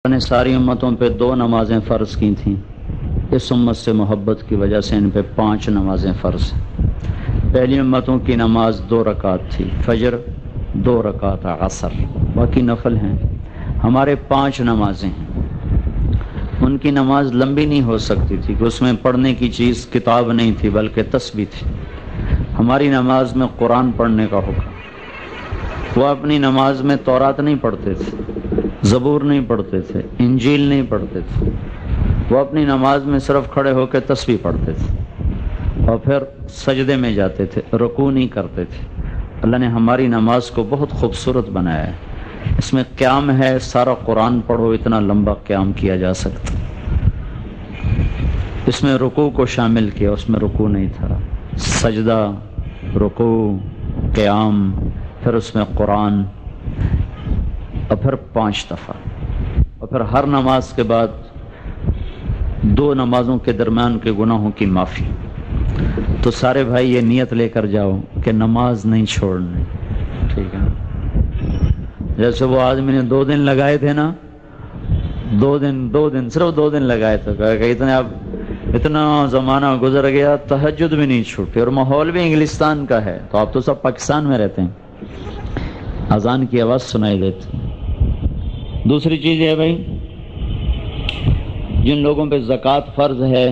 نے ساری امتوں پہ 2 نمازیں فرض کی تھیں، اس امت سے محبت کی وجہ سے ان پہ 5 نمازیں فرض ہیں۔ پہلی امتوں کی نماز 2 رکعت تھی، فجر 2 رکعت عصر، باقی نفل ہیں۔ ہمارے 5 نمازیں ہیں۔ ان کی نماز لمبی نہیں ہو سکتی تھی کہ اس میں پڑھنے کی چیز کتاب نہیں تھی بلکہ تسبیح تھی۔ ہماری نماز میں قرآن پڑھنے کا حکم۔ وہ اپنی نماز میں تورات نہیں پڑھتے تھے، زبور نہیں پڑھتے تھے، انجیل نہیں پڑھتے تھے۔ وہ اپنی نماز میں صرف کھڑے ہو کے تسبیح پڑھتے تھے اور پھر سجدے میں جاتے تھے، رکوع نہیں کرتے تھے۔ اللہ نے ہماری نماز کو بہت خوبصورت بنایا ہے۔ اس میں قیام ہے، سارا قرآن پڑھو اتنا لمبا قیام کیا جا سکتا۔ اس میں رکوع کو شامل کیا، اس میں رکوع نہیں تھا۔ سجدہ، رکوع، قیام، پھر اس میں قرآن، اور پھر 5 دفعہ، اور پھر ہر نماز کے بعد 2 نمازوں کے درمیان کے گناہوں کی معافی۔ تو سارے بھائی یہ نیت لے کر جاؤ کہ نماز نہیں چھوڑنی، ٹھیک ہے؟ جیسے وہ آدمی نے 2 دن لگائے تھے نا، 2 دن صرف 2 دن لگائے تھے، کہ اتنا زمانہ گزر گیا تہجد بھی نہیں چھوٹی، اور ماحول بھی انگلستان کا ہے، تو آپ تو سب پاکستان میں رہتے ہیں، اذان کی آواز سنائی دیتی۔ دوسری چیز ہے بھائی، جن لوگوں پہ زکوٰۃ فرض ہے،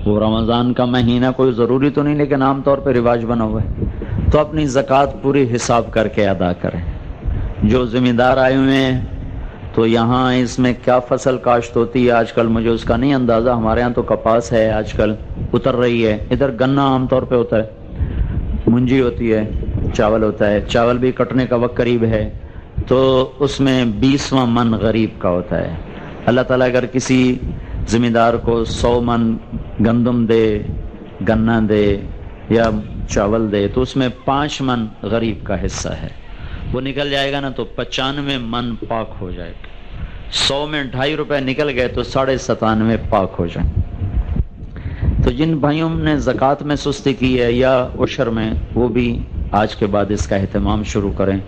وہ رمضان کا مہینہ کوئی ضروری تو نہیں لیکن عام طور پہ رواج بنا ہوا ہے، تو اپنی زکوٰۃ پوری حساب کر کے ادا کریں۔ جو ذمہ دار آئے ہوئے ہیں تو یہاں اس میں کیا فصل کاشت ہوتی ہے آج کل مجھے اس کا نہیں اندازہ، ہمارے ہاں تو کپاس ہے آج کل اتر رہی ہے، ادھر گنا عام طور پہ ہوتا ہے، منجی ہوتی ہے، چاول ہوتا ہے، چاول بھی کٹنے کا وقت قریب ہے، تو اس میں 20واں من غریب کا ہوتا ہے۔ اللہ تعالیٰ اگر کسی ذمہ دار کو 100 من گندم دے، گنا دے یا چاول دے تو اس میں 5 من غریب کا حصہ ہے، وہ نکل جائے گا نا تو 95 من پاک ہو جائے گا۔ 100 میں 2.5 روپے نکل گئے تو 97.5 پاک ہو جائیں۔ تو جن بھائیوں نے زکوٰۃ میں سستی کی ہے یا عشر میں، وہ بھی آج کے بعد اس کا اہتمام شروع کریں۔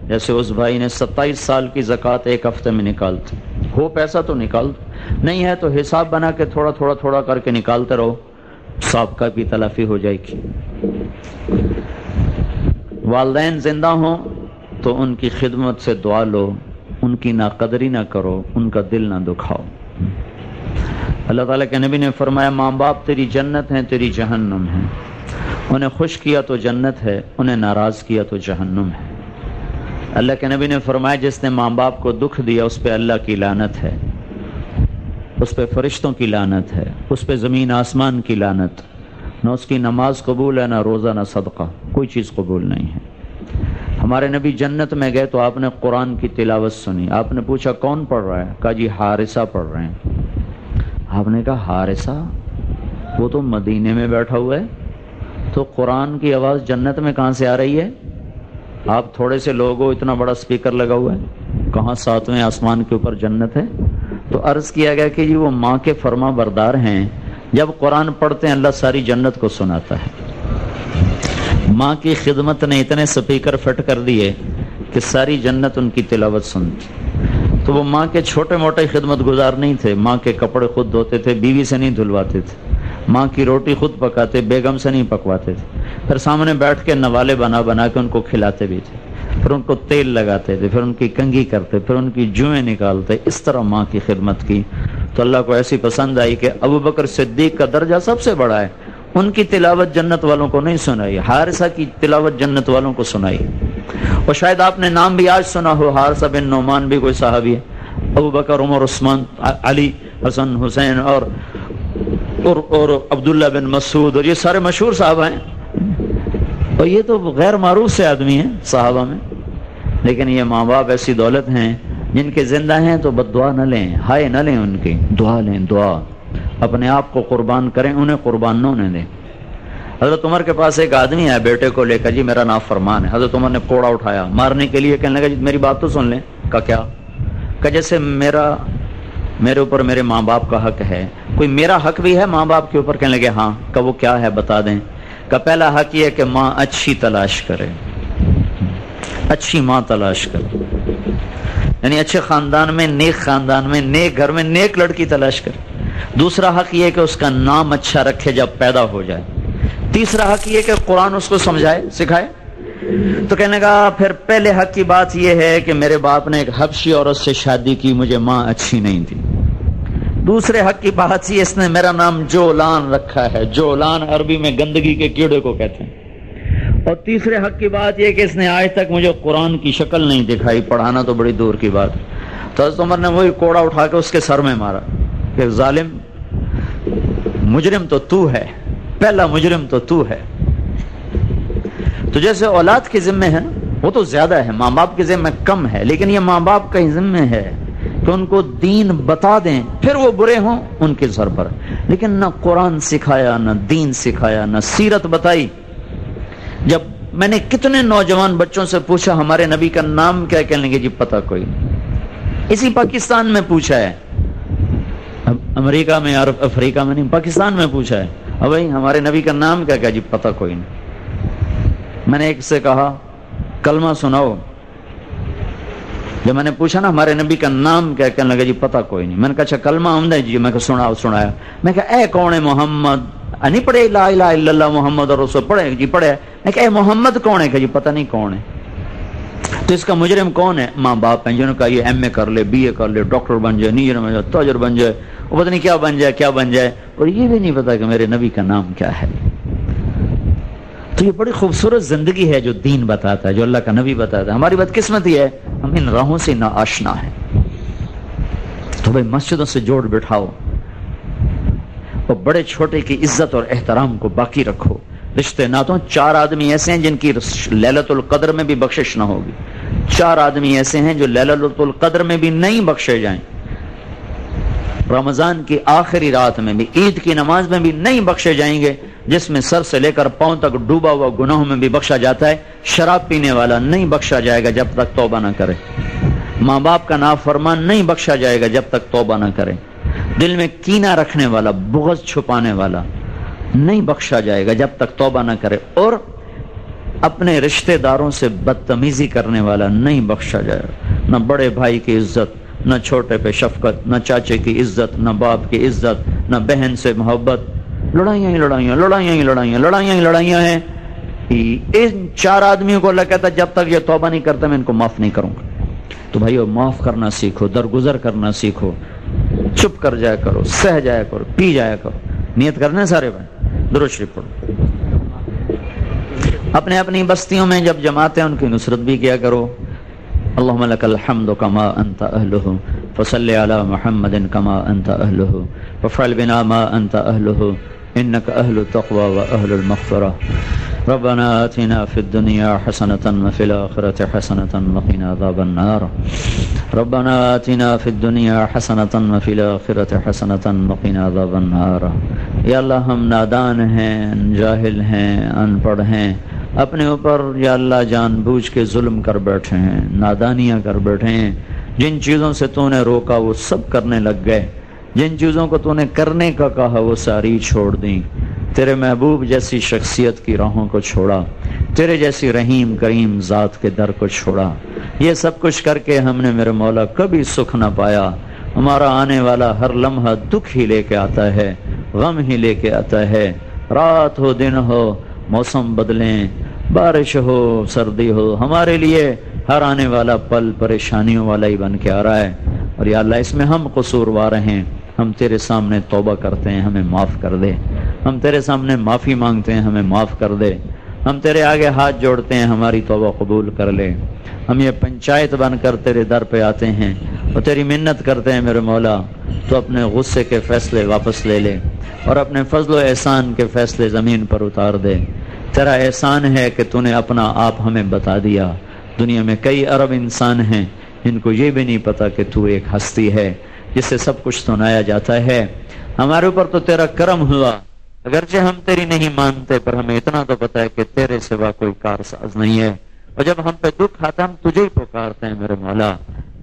جیسے اس بھائی نے 27 سال کی زکوٰۃ 1 ہفتے میں نکال دی، ہو پیسہ تو نکال نہیں ہے تو حساب بنا کے تھوڑا کر کے نکالتے رہو، سابقہ کی تلافی ہو جائے گی۔ والدین زندہ ہوں تو ان کی خدمت سے دعا لو، ان کی ناقدری نہ کرو، ان کا دل نہ دکھاؤ۔ اللہ تعالیٰ کے نبی نے فرمایا ماں باپ تیری جنت ہیں، تیری جہنم ہے، انہیں خوش کیا تو جنت ہے، انہیں ناراض کیا تو جہنم ہے۔ اللہ کے نبی نے فرمایا جس نے ماں باپ کو دکھ دیا اس پہ اللہ کی لعنت ہے، اس پہ فرشتوں کی لعنت ہے، اس پہ زمین آسمان کی لعنت، نہ اس کی نماز قبول ہے، نہ روزہ، نہ صدقہ، کوئی چیز قبول نہیں ہے۔ ہمارے نبی جنت میں گئے تو آپ نے قرآن کی تلاوت سنی، آپ نے پوچھا کون پڑھ رہا ہے؟ کہا جی حارثہ پڑھ رہے ہیں۔ آپ نے کہا حارثہ؟ وہ تو مدینے میں بیٹھا ہوا ہے، تو قرآن کی آواز جنت میں کہاں سے آ رہی ہے؟ آپ تھوڑے سے لوگ ہو، اتنا بڑا سپیکر لگا ہوا ہے، کہاں 7ویں آسمان کے اوپر جنت ہے؟ تو عرض کیا گیا کہ جی وہ ماں کے فرما بردار ہیں، جب قرآن پڑھتے ہیں اللہ ساری جنت کو سناتا ہے۔ ماں کی خدمت نے اتنے سپیکر فٹ کر دیے کہ ساری جنت ان کی تلاوت سنتی۔ تو وہ ماں کے چھوٹے موٹے خدمت گزار نہیں تھے، ماں کے کپڑے خود دھوتے تھے، بیوی سے نہیں دھلواتے تھے، ماں کی روٹی خود پکاتے، بیگم سے نہیں پکواتے تھے، پھر سامنے بیٹھ کے نوالے بنا کے ان کو کھلاتے بھی تھے، پھر ان کو تیل لگاتے تھے، پھر ان کی کنگھی کرتے، پھر ان کی جوئیں نکالتے، اس طرح ماں کی خدمت کی۔ تو اللہ کو ایسی پسند آئی کہ ابوبکر صدیق کا درجہ سب سے بڑا ہے، ان کی تلاوت جنت والوں کو نہیں سنائی، حارثہ کی تلاوت جنت والوں کو سنائی۔ اور شاید آپ نے نام بھی آج سنا ہو، حارثہ بن نعمان بھی کوئی صحابی ہے، ابوبکر، عمر، عثمان، علی، حسن، حسین اور عبداللہ بن مسعود، اور یہ سارے مشہور صحابہ ہیں، اور یہ تو غیر معروف سے آدمی ہیں صحابہ میں، لیکن یہ ماں باپ ایسی دولت ہیں جن کے زندہ ہیں تو بد دعا نہ لیں، ہائے نہ لیں، ان کی دعا لیں، دعا اپنے آپ کو قربان کریں، انہیں قربان نہ ہونے دیں۔ حضرت عمر کے پاس ایک آدمی آیا بیٹے کو لے کر، جی میرا نافرمان ہے۔ حضرت عمر نے کوڑا اٹھایا مارنے کے لیے، کہنے لگا جی میری بات تو سن لیں۔ کہا کیا؟ کہ جیسے میرے اوپر میرے ماں باپ کا حق ہے، کوئی میرا حق بھی ہے ماں باپ کے اوپر؟ کہنے لگے ہاں۔ کہ وہ کیا ہے بتا دیں؟ کہ پہلا حق یہ ہے کہ ماں اچھی تلاش کرے، اچھی ماں تلاش کرے۔ یعنی اچھے خاندان میں، نیک گھر میں نیک لڑکی تلاش کر۔ دوسرا حق یہ کہ اس کا نام اچھا رکھے جب پیدا ہو جائے۔ تیسرا حق یہ کہ قرآن اس کو سمجھائے، سکھائے۔ تو کہنے کا پھر پہلے حق کی بات یہ ہے کہ میرے باپ نے ایک حبشی عورت سے شادی کی، مجھے ماں اچھی نہیں تھی۔ دوسرے حق کی بات یہ، اس نے میرا نام جولان رکھا ہے، جولان عربی میں گندگی کے کیڑے کو کہتے ہیں۔ اور تیسرے حق کی بات یہ کہ اس نے آج تک مجھے قرآن کی شکل نہیں دکھائی، پڑھانا تو بڑی دور کی بات۔ تو حضرت عمر نے وہی کوڑا اٹھا کے اس کے سر میں مارا کہ ظالم، مجرم تو ہے، پہلا مجرم تو ہے۔ تو جیسے اولاد کے ذمہ ہے نا، وہ تو زیادہ ہے، ماں باپ کے ذمہ کم ہے، لیکن یہ ماں باپ کا ہی ذمہ ہے کہ ان کو دین بتا دیں، پھر وہ برے ہوں ان کے سر پر۔ لیکن نہ قرآن سکھایا، نہ دین سکھایا، نہ سیرت بتائی۔ جب میں نے کتنے نوجوان بچوں سے پوچھا ہمارے نبی کا نام کیا، کہنے لگے جی پتہ کوئی نہیں۔ اسی پاکستان میں پوچھا ہے، امریکہ میں، عرب افریقہ میں نہیں، پاکستان میں پوچھا ہے، اب بھائی ہمارے نبی کا نام کیا، جی پتہ کوئی نہیں۔ میں نے ایک سے کہا کلمہ سناؤ، جب میں نے پوچھا نا ہمارے نبی کا نام کیا، کہنے لگا جی پتہ کوئی نہیں۔ میں نے کہا اچھا کلمہ آمدہ ہے جی، میں کہا سنایا۔ میں کہا اے کون ہے محمد، نہیں پڑھے لا الہ الا اللہ محمد رسول، پڑھے جی پڑھے۔ میں کہا اے محمد کون ہے، کہ جی پتہ نہیں کون ہے۔ تو اس کا مجرم کون ہے؟ ماں باپ ہیں، جنہوں نے کہا یہ ایم اے کر لے، بی اے کر لے، ڈاکٹر بن جائے، انجینئر بن جائے، تاجر بن جائے، وہ پتہ نہیں کیا بن جائے، اور یہ بھی نہیں پتا کہ میرے نبی کا نام کیا ہے۔ تو یہ بڑی خوبصورت زندگی ہے جو دین بتاتا ہے، جو اللہ کا نبی بتاتا ہے۔ ہماری بدقسمتی ہے ہم ان راہوں سے نا آشنا ہیں۔ تو بھائی مسجدوں سے جوڑ بٹھاؤ، اور بڑے چھوٹے کی عزت اور احترام کو باقی رکھو۔ رشتے ناتوں، 4 آدمی ایسے ہیں جن کی لیلۃ القدر میں بھی بخشش نہ ہوگی، 4 آدمی ایسے ہیں جو لیلۃ القدر میں بھی نہیں بخشے جائیں، رمضان کی آخری رات میں بھی، عید کی نماز میں بھی نہیں بخشے جائیں گے، جس میں سر سے لے کر پاؤں تک ڈوبا ہوا گناہوں میں بھی بخشا جاتا ہے۔ شراب پینے والا نہیں بخشا جائے گا جب تک توبہ نہ کرے، ماں باپ کا نافرمان نہیں بخشا جائے گا جب تک توبہ نہ کرے، دل میں کینہ رکھنے والا، بغض چھپانے والا نہیں بخشا جائے گا جب تک توبہ نہ کرے، اور اپنے رشتہ داروں سے بدتمیزی کرنے والا نہیں بخشا جائے گا۔ نہ بڑے بھائی کی عزت، نہ چھوٹے پہ شفقت، نہ چاچے کی عزت، نہ باپ کی عزت، نہ بہن سے محبت۔ لڑائیاں ہی لڑائیاں، لڑائیاں ہی لڑائیاں، لڑائیاں ہی لڑائیاں ہیں۔ ان 4 آدمیوں کو اللہ کہتا جب تک یہ توبہ نہیں کرتا میں ان کو معاف نہیں کروں گا۔ تو بھائیو معاف کرنا سیکھو، درگزر کرنا سیکھو، چپ کر جایا کرو، سہ جایا کرو، پی جایا کرو۔ نیت کرنے سارے بھائی درود شریف پڑھو۔ اپنے اپنی بستیوں میں جب جماعت ہیں ان کی نصرت بھی کیا کرو۔ اللہم لک الحمد کما انت اہلہ فصلی علی محمد کما انت اہلہ وفعل بنا ما انت اہلہ انک اہل التقوی و اہل المغفرہ۔ ربنا آتنا فی الدنیا حسنۃ وفی الآخرۃ حسنۃ وقنا عذاب النار۔ ربنا آتنا فی الدنیا حسنۃ وفی الآخرۃ حسنۃ وقنا عذاب النار۔ یا اللہ ہم نادان ہیں، جاہل ہیں، ان پڑھ ہیں، اپنے اوپر یا اللہ جان بوجھ کے ظلم کر بیٹھے ہیں، نادانیاں کر بیٹھے ہیں۔ جن چیزوں سے تو نے روکا وہ سب کرنے لگ گئے، جن چیزوں کو تو نے کرنے کا کہا وہ ساری چھوڑ دیں۔ تیرے محبوب جیسی شخصیت کی راہوں کو چھوڑا، تیرے جیسی رحیم کریم ذات کے در کو چھوڑا۔ یہ سب کچھ کر کے ہم نے میرے مولا کبھی سکھ نہ پایا۔ ہمارا آنے والا ہر لمحہ دکھ ہی لے کے آتا ہے، غم ہی لے کے آتا ہے۔ رات ہو دن ہو، موسم بدلیں، بارش ہو سردی ہو، ہمارے لیے ہر آنے والا پل پریشانیوں والا ہی بن کے آ رہا ہے۔ اور یا اللہ اس میں ہم قصوروار ہیں، ہم تیرے سامنے توبہ کرتے ہیں، ہمیں معاف کر دے۔ ہم تیرے سامنے معافی مانگتے ہیں، ہمیں معاف کر دے۔ ہم تیرے آگے ہاتھ جوڑتے ہیں، ہماری توبہ قبول کر لے۔ ہم یہ پنچایت بن کر تیرے در پہ آتے ہیں اور تیری منت کرتے ہیں میرے مولا تو اپنے غصے کے فیصلے واپس لے لے اور اپنے فضل و احسان کے فیصلے زمین پر اتار دے۔ تیرا احسان ہے کہ تو نے اپنا آپ ہمیں بتا دیا۔ دنیا میں کئی ارب انسان ہیں جن کو یہ بھی نہیں پتا کہ تو ایک ہستی ہے جس سے سب کچھ سنایا جاتا ہے۔ ہمارے اوپر تو تیرا کرم ہوا، اگرچہ ہم تیری نہیں مانتے پر ہمیں اتنا تو پتا ہے کہ تیرے سوا کوئی کارساز نہیں ہے، اور جب ہم پہ دکھ آتا ہم تجھے ہی پکارتے ہیں میرے مولا،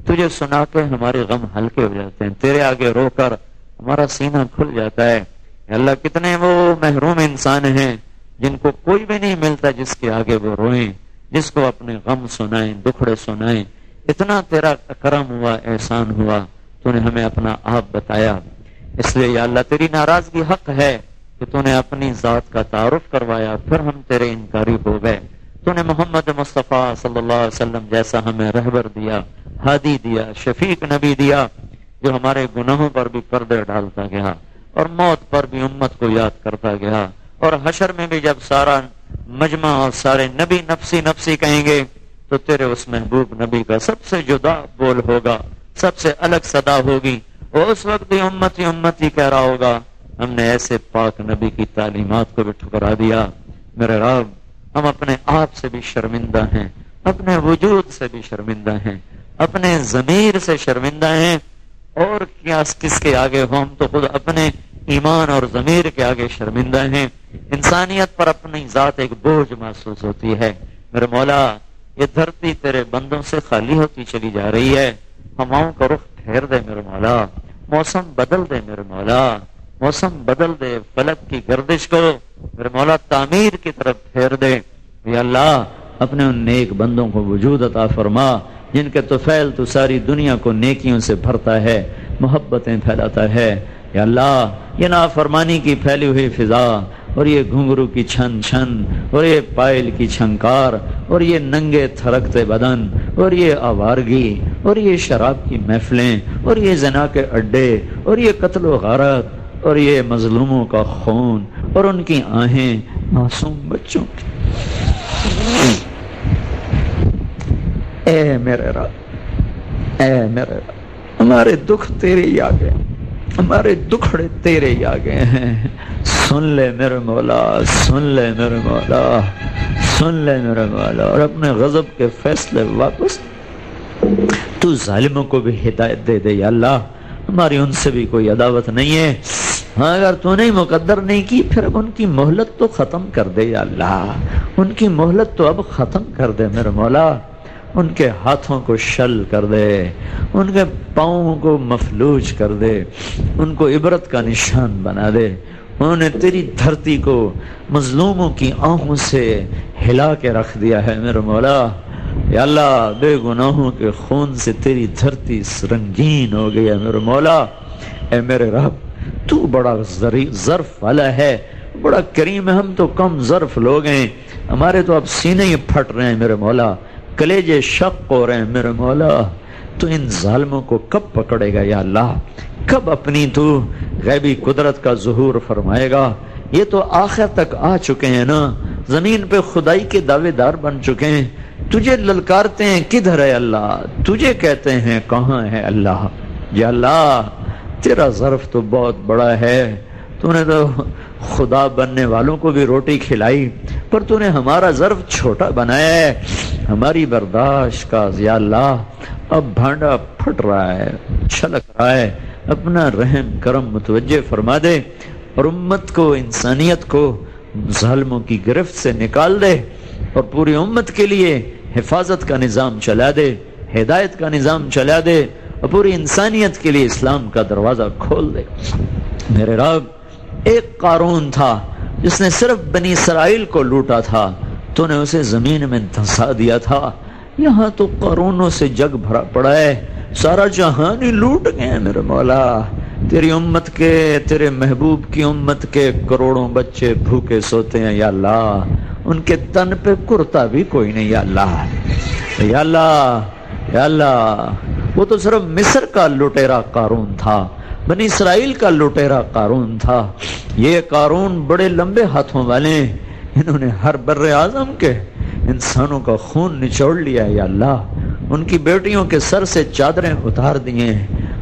تجھے سنا کے ہمارے غم ہلکے ہو جاتے ہیں، تیرے آگے رو کر ہمارا سینہ کھل جاتا ہے۔ اللہ کتنے وہ محروم انسان ہیں جن کو کوئی بھی نہیں ملتا جس کے آگے وہ روئیں، جس کو اپنے غم سنائیں، دکھڑے سنائیں۔ اتنا تیرا کرم ہوا، احسان ہوا، تو نے ہمیں اپنا آپ بتایا. اس لیے یا اللہ تیری ناراضگی حق ہے کہ تو نے اپنی ذات کا تعارف کروایا، پھر ہم تیرے انکاری ہو گئے. تو نے محمد مصطفیٰ صلی اللہ علیہ وسلم جیسا ہمیں رہبر دیا، ہادی دیا، شفیق نبی دیا، جو ہمارے گناہوں پر بھی پردے ڈالتا گیا اور موت پر بھی امت کو یاد کرتا گیا. اور حشر میں بھی جب سارا مجمع اور سارے نبی نفسی نفسی کہیں گے تو تیرے اس محبوب نبی کا سب سے جدا بول ہوگا، سب سے الگ صدا ہوگی. اور اس وقت بھی امتی امتی کہہ رہا ہوگا ہم نے ایسے پاک نبی کی تعلیمات کو بھی ٹھکرا دیا. میرے رب، ہم اپنے آپ سے بھی شرمندہ ہیں، اپنے وجود سے بھی شرمندہ ہیں، اپنے ضمیر سے شرمندہ ہیں. اور کیا کس کے آگے ہو؟ ہم تو خود اپنے ایمان اور ضمیر کے آگے شرمندہ ہیں. انسانیت پر اپنی ذات ایک بوجھ محسوس ہوتی ہے. میرے مولا، یہ دھرتی تیرے بندوں سے خالی ہوتی چلی جا رہی ہے. ہواؤں کا رخ پھیر دے میرے مولا، موسم بدل دے میرے مولا، موسم بدل دے، فلک کی گردش کو میرے مولا تعمیر کی طرف پھیر دے. یا اللہ، اپنے ان نیک بندوں کو وجود عطا فرما جن کے طفیل تو ساری دنیا کو نیکیوں سے بھرتا ہے، محبتیں پھیلاتا ہے. یا اللہ، یہ نافرمانی کی پھیلی ہوئی فضا اور یہ گھنگرو کی چھن چھن اور یہ پائل کی چھنکار اور یہ ننگے تھرکتے بدن اور یہ آوارگی اور یہ شراب کی محفلیں اور یہ زنا کے اڈے اور یہ قتل و غارت اور یہ مظلوموں کا خون اور ان کی آہیں معصوم بچوں کی. اے میرے رب، اے میرے رب، ہمارے دکھ تیرے ہی آگے، ہمارے دکھڑے تیرے ہی آگے ہیں. سن لے میرے مولا، سن لے میرے مولا، سن لے میرے مولا، اور اپنے غضب کے فیصلے واپس. تو ظالموں کو بھی ہدایت دے دے یا اللہ. ہماری ان سے بھی کوئی عداوت نہیں ہے، ہاں اگر تو نے مقدر نہیں کی پھر اب ان کی مہلت تو ختم کر دے یا اللہ. ان کی مہلت تو اب ختم کر دے میرے مولا. ان کے ہاتھوں کو شل کر دے، ان کے پاؤں کو مفلوج کر دے، ان کو عبرت کا نشان بنا دے. انہوں نے تیری دھرتی کو مظلوموں کی آنکھوں سے ہلا کے رکھ دیا ہے میرے مولا. یا اللہ، بے گناہوں کے خون سے تیری دھرتی رنگین ہو گئی ہے میرے مولا. اے میرے رب، تو بڑا ظرف والا ہے، بڑا کریم ہے. ہم تو کم ظرف لوگ ہیں، ہمارے تو اب سینے ہی پھٹ رہے ہیں میرے مولا، کلیجے شق ہو رہے ہیں میرے مولا. تو ان ظالموں کو کب پکڑے گا یا اللہ؟ کب اپنی تو غیبی قدرت کا ظہور فرمائے گا؟ یہ تو آخر تک آ چکے ہیں نا، زمین پہ خدائی کے دعوے دار بن چکے ہیں. تجھے للکارتے ہیں کدھر ہے اللہ، تجھے کہتے ہیں کہاں ہے اللہ. یا اللہ، تیرا ظرف تو بہت بڑا ہے. تو نے تو خدا بننے والوں کو بھی روٹی کھلائی، پر تو نے ہمارا ظرف چھوٹا بنایا ہے. ہماری برداشت کا یا اللہ اب بھانڈا پھٹ رہا ہے، چھلک رہا ہے. اپنا رحم کرم متوجہ فرما دے اور امت کو، انسانیت کو ظالموں کی گرفت سے نکال دے اور پوری امت کے لیے حفاظت کا نظام چلا دے، ہدایت کا نظام چلا دے اور پوری انسانیت کے لیے اسلام کا دروازہ کھول دے. میرے رب، ایک قارون تھا جس نے صرف بنی اسرائیل کو لوٹا تھا، تو نے اسے زمین میں دھسا دیا تھا. یہاں تو قارونوں سے جگ بھرا پڑا ہے، سارا جہان ہی لوٹ گئے میرے مولا. تیری امت کے، تیرے محبوب کی امت کے کروڑوں بچے بھوکے سوتے ہیں یا اللہ. ان کے تن پہ کرتا بھی کوئی نہیں یا اللہ. یا اللہ، یا اللہ، وہ تو صرف مصر کا لٹیرا قارون تھا، بنی اسرائیل کا لٹیرا قارون تھا. یہ قارون بڑے لمبے ہاتھوں والے، انہوں نے ہر بر اعظم کے انسانوں کا خون نچوڑ لیا ہے یا اللہ. ان کی بیٹیوں کے سر سے چادریں اتار دیے،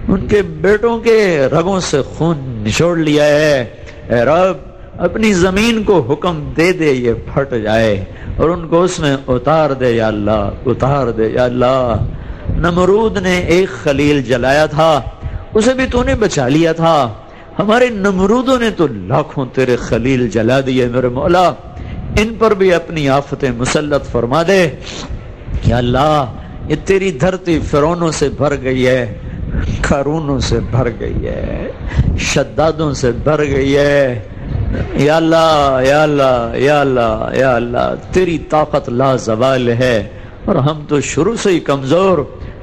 ان کے بیٹوں کے رگوں سے خون نچوڑ لیا ہے. اے رب، اپنی زمین کو حکم دے دے یہ پھٹ جائے اور ان کو اس میں اتار دے یا اللہ، اتار دے یا اللہ. نمرود نے ایک خلیل جلایا تھا، اسے بھی تو نے بچا لیا تھا. ہمارے نمرودوں نے تو لاکھوں تیرے خلیل جلا دیے میرے مولا. ان پر بھی اپنی آفتیں مسلط فرما دے یا اللہ. یہ تیری دھرتی فرعونوں سے بھر گئی ہے، قارونوں سے بھر گئی ہے، شدادوں سے بھر گئی ہے یا اللہ، یا اللہ، یا اللہ، یا اللہ. تیری طاقت لا زوال ہے اور ہم تو شروع سے ہی کمزور.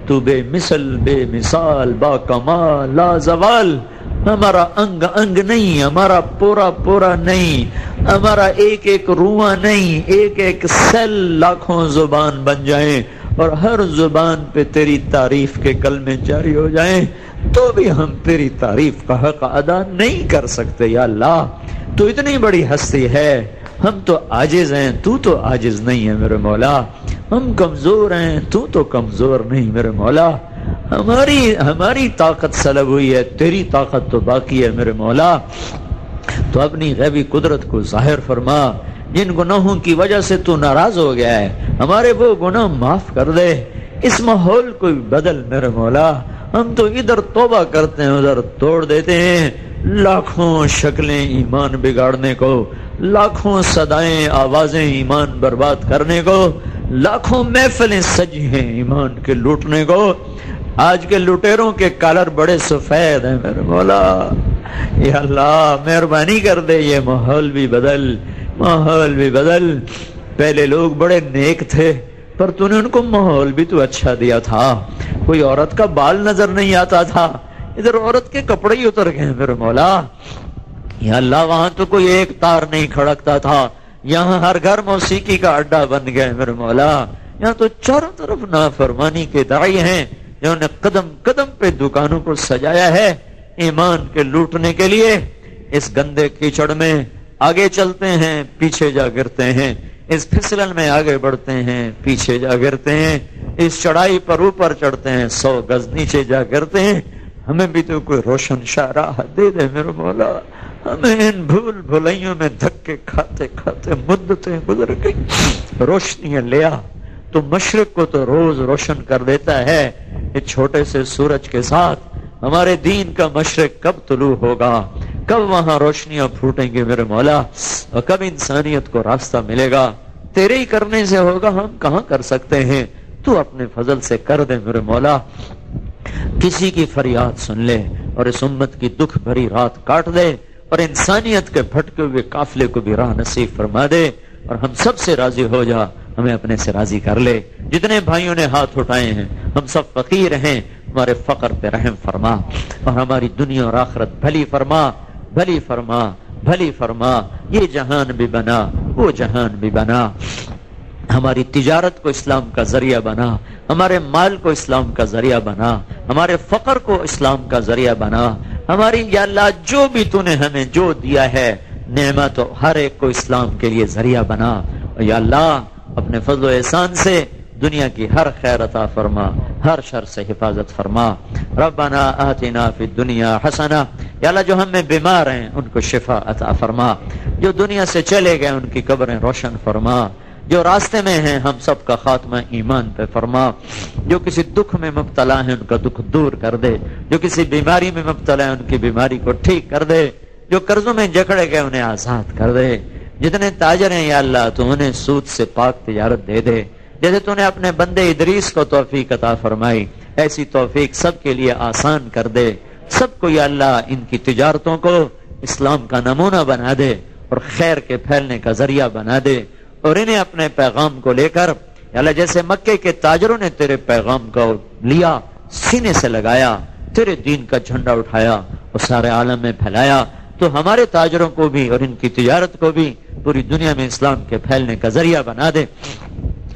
تو بے مثل بے مثال با کمال لا زوال. ہمارا انگ انگ نہیں، ہمارا پورا پورا نہیں، ہمارا ایک ایک رواں نہیں، ایک ایک سیل لاکھوں زبان بن جائیں اور ہر زبان پہ تیری تعریف کے کلمے جاری ہو جائیں تو بھی ہم تیری تعریف کا حق ادا نہیں کر سکتے. یا اللہ تو اتنی بڑی ہستی ہے، ہم تو عاجز ہیں، تو تو عاجز نہیں ہے میرے مولا. ہم کمزور ہیں، تو تو کمزور نہیں میرے مولا. ہماری طاقت سلب ہوئی ہے، تیری طاقت تو باقی ہے میرے مولا. تو اپنی غیبی قدرت کو ظاہر فرما. جن گناہوں کی وجہ سے تو ناراض ہو گیا ہے ہمارے وہ گناہ معاف کر دے. اس ماحول کو بدل میرے مولا. ہم تو ادھر توبہ کرتے ہیں ادھر توڑ دیتے ہیں. لاکھوں شکلیں ایمان بگاڑنے کو، لاکھوں صدائیں آوازیں ایمان برباد کرنے کو، لاکھوں محفلیں سجی ہیں ایمان کے لوٹنے کو. آج کے لٹیروں کے کالر بڑے سفید ہیں میرے مولا. یا اللہ مہربانی کر دے، یہ ماحول بھی بدل، ماحول بھی بدل. پہلے لوگ بڑے نیک تھے پر تو نے ان کو ماحول بھی تو اچھا دیا تھا. کوئی عورت کا بال نظر نہیں آتا تھا، ادھر عورت کے کپڑے ہی اتر گئے میرے مولا. یا اللہ وہاں تو کوئی ایک تار نہیں کھڑکتا تھا، یہاں ہر گھر موسیقی کا اڈا بن گئے میرے مولا. یہاں تو چاروں طرف نافرمانی کے داعی ہیں جنہوں نے قدم قدم پہ دکانوں کو سجایا ہے ایمان کے لوٹنے کے لیے. اس گندے کیچڑ میں آگے چلتے ہیں پیچھے جا گرتے ہیں، اس پھسلن میں آگے بڑھتے ہیں پیچھے جا گرتے ہیں، اس چڑھائی پر اوپر چڑھتے ہیں 100 گز نیچے جا گرتے ہیں. ہمیں بھی تو کوئی روشن شاہراہ دے دے میرے مولا. ہمیں ان بھول بھلائیوں میں دھکے کھاتے کھاتے مدتیں گزر گئی. روشنیاں لیا تو مشرق کو تو روز روشن کر دیتا ہے. اس چھوٹے سے سورج کے ساتھ ہمارے دین کا مشرق کب طلوع ہوگا، کب وہاں روشنیاں پھوٹیں گے میرے مولا، اور کب انسانیت کو راستہ ملے گا. تیرے ہی کرنے سے ہوگا، ہم کہاں کر سکتے ہیں. تو اپنے فضل سے کر دے میرے مولا. کسی کی فریاد سن لے اور اس امت کی دکھ بھری رات کاٹ دے اور انسانیت کے بھٹکے ہوئے قافلے کو بھی راہ نصیب فرما دے اور ہم سب سے راضی ہو جا، ہمیں اپنے سے راضی کر لے. جتنے بھائیوں نے ہاتھ اٹھائے ہیں ہم سب فقیر ہیں، ہمارے فقر پہ رحم فرما اور ہماری دنیا اور آخرت بھلی فرما، بھلی فرما، بھلی فرما. یہ جہان بھی بنا وہ جہان بھی بنا. ہماری تجارت کو اسلام کا ذریعہ بنا، ہمارے مال کو اسلام کا ذریعہ بنا، ہمارے فقر کو اسلام کا ذریعہ بنا. ہماری یا اللہ جو بھی تو نے ہمیں جو دیا ہے نعمت ہر ایک کو اسلام کے لیے ذریعہ بنا. یا اللہ اپنے فضل و احسان سے دنیا کی ہر خیر عطا فرما، ہر شر سے حفاظت فرما. ربنا آتنا فی الدنیا حسنہ. یا اللہ جو ہم میں بیمار ہیں ان کو شفا عطا فرما، جو دنیا سے چلے گئے ان کی قبریں روشن فرما، جو راستے میں ہیں ہم سب کا خاتمہ ایمان پہ فرما، جو کسی دکھ میں مبتلا ہیں ان کا دکھ دور کر دے، جو کسی بیماری میں مبتلا ہیں ان کی بیماری کو ٹھیک کر دے، جو قرضوں میں جکڑے گئے انہیں آزاد کر دے. جتنے تاجر ہیں یا اللہ تو انہیں سود سے پاک تجارت دے دے. جیسے تو نے اپنے بندے ادریس کو توفیق عطا فرمائی ایسی توفیق سب کے لیے آسان کر دے. سب کو یا اللہ ان کی تجارتوں کو اسلام کا نمونہ بنا دے اور خیر کے پھیلنے کا ذریعہ بنا دے اور انہیں اپنے پیغام کو لے کر یا اللہ جیسے مکے کے تاجروں نے تیرے پیغام کو لیا، سینے سے لگایا، تیرے دین کا جھنڈا اٹھایا اور سارے عالم میں پھیلایا، تو ہمارے تاجروں کو بھی اور ان کی تجارت کو بھی پوری دنیا میں اسلام کے پھیلنے کا ذریعہ بنا دے،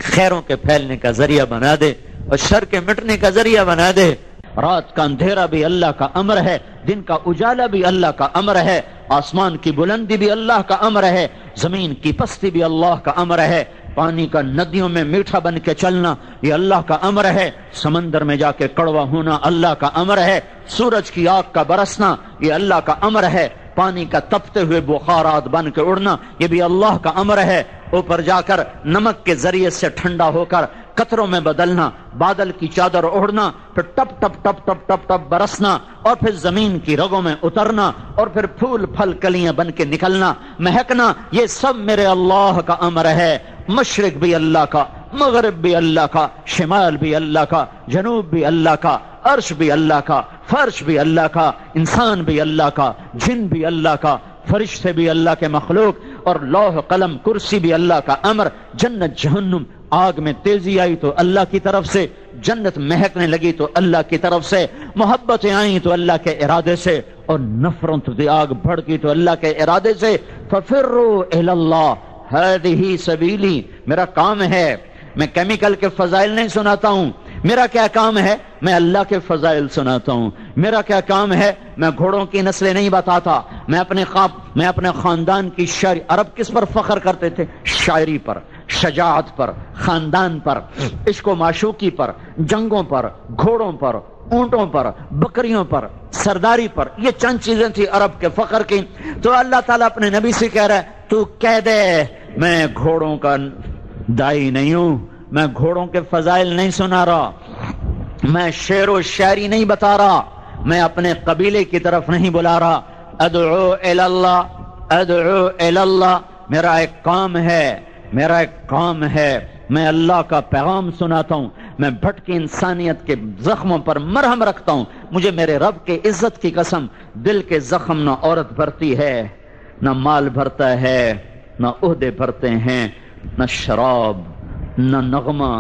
خیروں کے پھیلنے کا ذریعہ بنا دے اور شر کے مٹنے کا ذریعہ بنا دے. رات کا اندھیرا بھی اللہ کا امر ہے، دن کا اجالا بھی اللہ کا امر ہے، آسمان کی بلندی بھی اللہ کا امر ہے، زمین کی پستی بھی اللہ کا امر ہے، پانی کا ندیوں میں میٹھا بن کے چلنا یہ اللہ کا امر ہے، سمندر میں جا کے کڑوا ہونا اللہ کا امر ہے، سورج کی آگ کا برسنا یہ اللہ کا امر ہے، پانی کا تپتے ہوئے بخارات بن کے اڑنا یہ بھی اللہ کا امر ہے، اوپر جا کر نمک کے ذریعے سے ٹھنڈا ہو کر قطروں میں بدلنا، بادل کی چادر اوڑھنا، پھر ٹپ ٹپ ٹپ ٹپ ٹپ ٹپ برسنا اور پھر زمین کی رگوں میں اترنا اور پھر پھول پھل کلیاں بن کے نکلنا، مہکنا، یہ سب میرے اللہ کا امر ہے. مشرق بھی اللہ کا، مغرب بھی اللہ کا، شمال بھی اللہ کا، جنوب بھی اللہ کا، عرش بھی اللہ کا، فرش بھی اللہ کا، انسان بھی اللہ کا، جن بھی اللہ کا، فرشتے بھی اللہ کے مخلوق اور لوح قلم کرسی بھی اللہ کا امر. جنت جہنم آگ میں تیزی آئی تو اللہ کی طرف سے، جنت مہکنے لگی تو اللہ کی طرف سے، محبتیں آئیں تو اللہ کے ارادے سے، اور نفرت کی آگ بھڑکی تو اللہ کے ارادے سے۔ ففروا الی اللہ ہذہ سبیلی، میرا کام ہے، میں کیمیکل کے فضائل نہیں سناتا ہوں، میرا کیا کام ہے، میں اللہ کے فضائل سناتا ہوں۔ میرا کیا کام ہے، میں گھوڑوں کی نسلیں نہیں بتاتا، میں اپنے خاندان کی شاعری۔ عرب کس پر فخر کرتے تھے؟ شاعری پر، شجاعت پر، خاندان پر، عشق و معشوقی پر، جنگوں پر، گھوڑوں پر، اونٹوں پر، بکریوں پر، سرداری پر، یہ چند چیزیں تھی عرب کے فخر کی۔ تو اللہ تعالیٰ اپنے نبی سے کہہ رہا ہے تو کہہ دے میں گھوڑوں کا دائی نہیں ہوں، میں گھوڑوں کے فضائل نہیں سنا رہا، میں شعر و شاعری نہیں بتا رہا، میں اپنے قبیلے کی طرف نہیں بلا رہا۔ ادعو الی اللہ، ادعو الی اللہ، میرا ایک کام ہے، میں اللہ کا پیغام سناتا ہوں، میں بھٹکی انسانیت کے زخموں پر مرہم رکھتا ہوں۔ مجھے میرے رب کے عزت کی قسم، دل کے زخم نہ عورت بھرتی ہے، نہ مال بھرتا ہے، نہ عہدے بھرتے ہیں، نہ شراب، نہ نغمہ،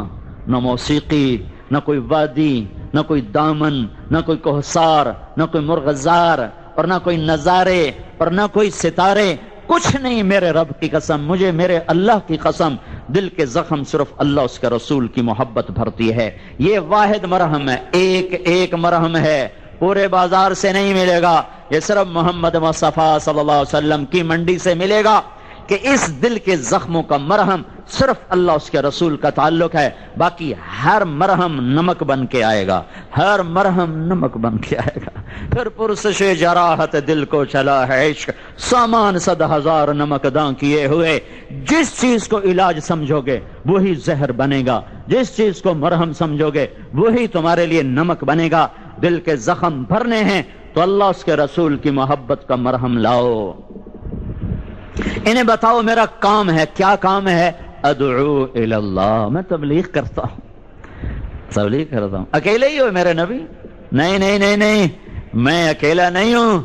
نہ موسیقی، نہ کوئی وادی، نہ کوئی دامن، نہ کوئی کوہسار، نہ کوئی مرغزار، اور نہ کوئی نظارے، اور نہ کوئی ستارے، کچھ نہیں میرے رب کی قسم، مجھے میرے اللہ کی قسم، دل کے زخم صرف اللہ اس کے رسول کی محبت بھرتی ہے۔ یہ واحد مرہم ہے، ایک مرہم ہے، پورے بازار سے نہیں ملے گا، یہ صرف محمد مصطفیٰ صلی اللہ علیہ وسلم کی منڈی سے ملے گا کہ اس دل کے زخموں کا مرہم صرف اللہ اس کے رسول کا تعلق ہے۔ باقی ہر مرہم نمک بن کے آئے گا، ہر مرہم نمک بن کے آئے گا۔ پھر پرسش جراحت دل کو چلا ہے عشق، سامان 100,000 نمکداں کیے ہوئے۔ جس چیز کو علاج سمجھو گے وہی زہر بنے گا، جس چیز کو مرہم سمجھو گے وہی تمہارے لیے نمک بنے گا۔ دل کے زخم بھرنے ہیں تو اللہ اس کے رسول کی محبت کا مرہم لاؤ۔ انہیں بتاؤ میرا کام ہے، کیا کام ہے؟ ادعو الی اللہ، میں تبلیغ کرتا ہوں۔ اکیلے ہی ہو میرے نبی؟ نہیں، میں اکیلا نہیں ہوں،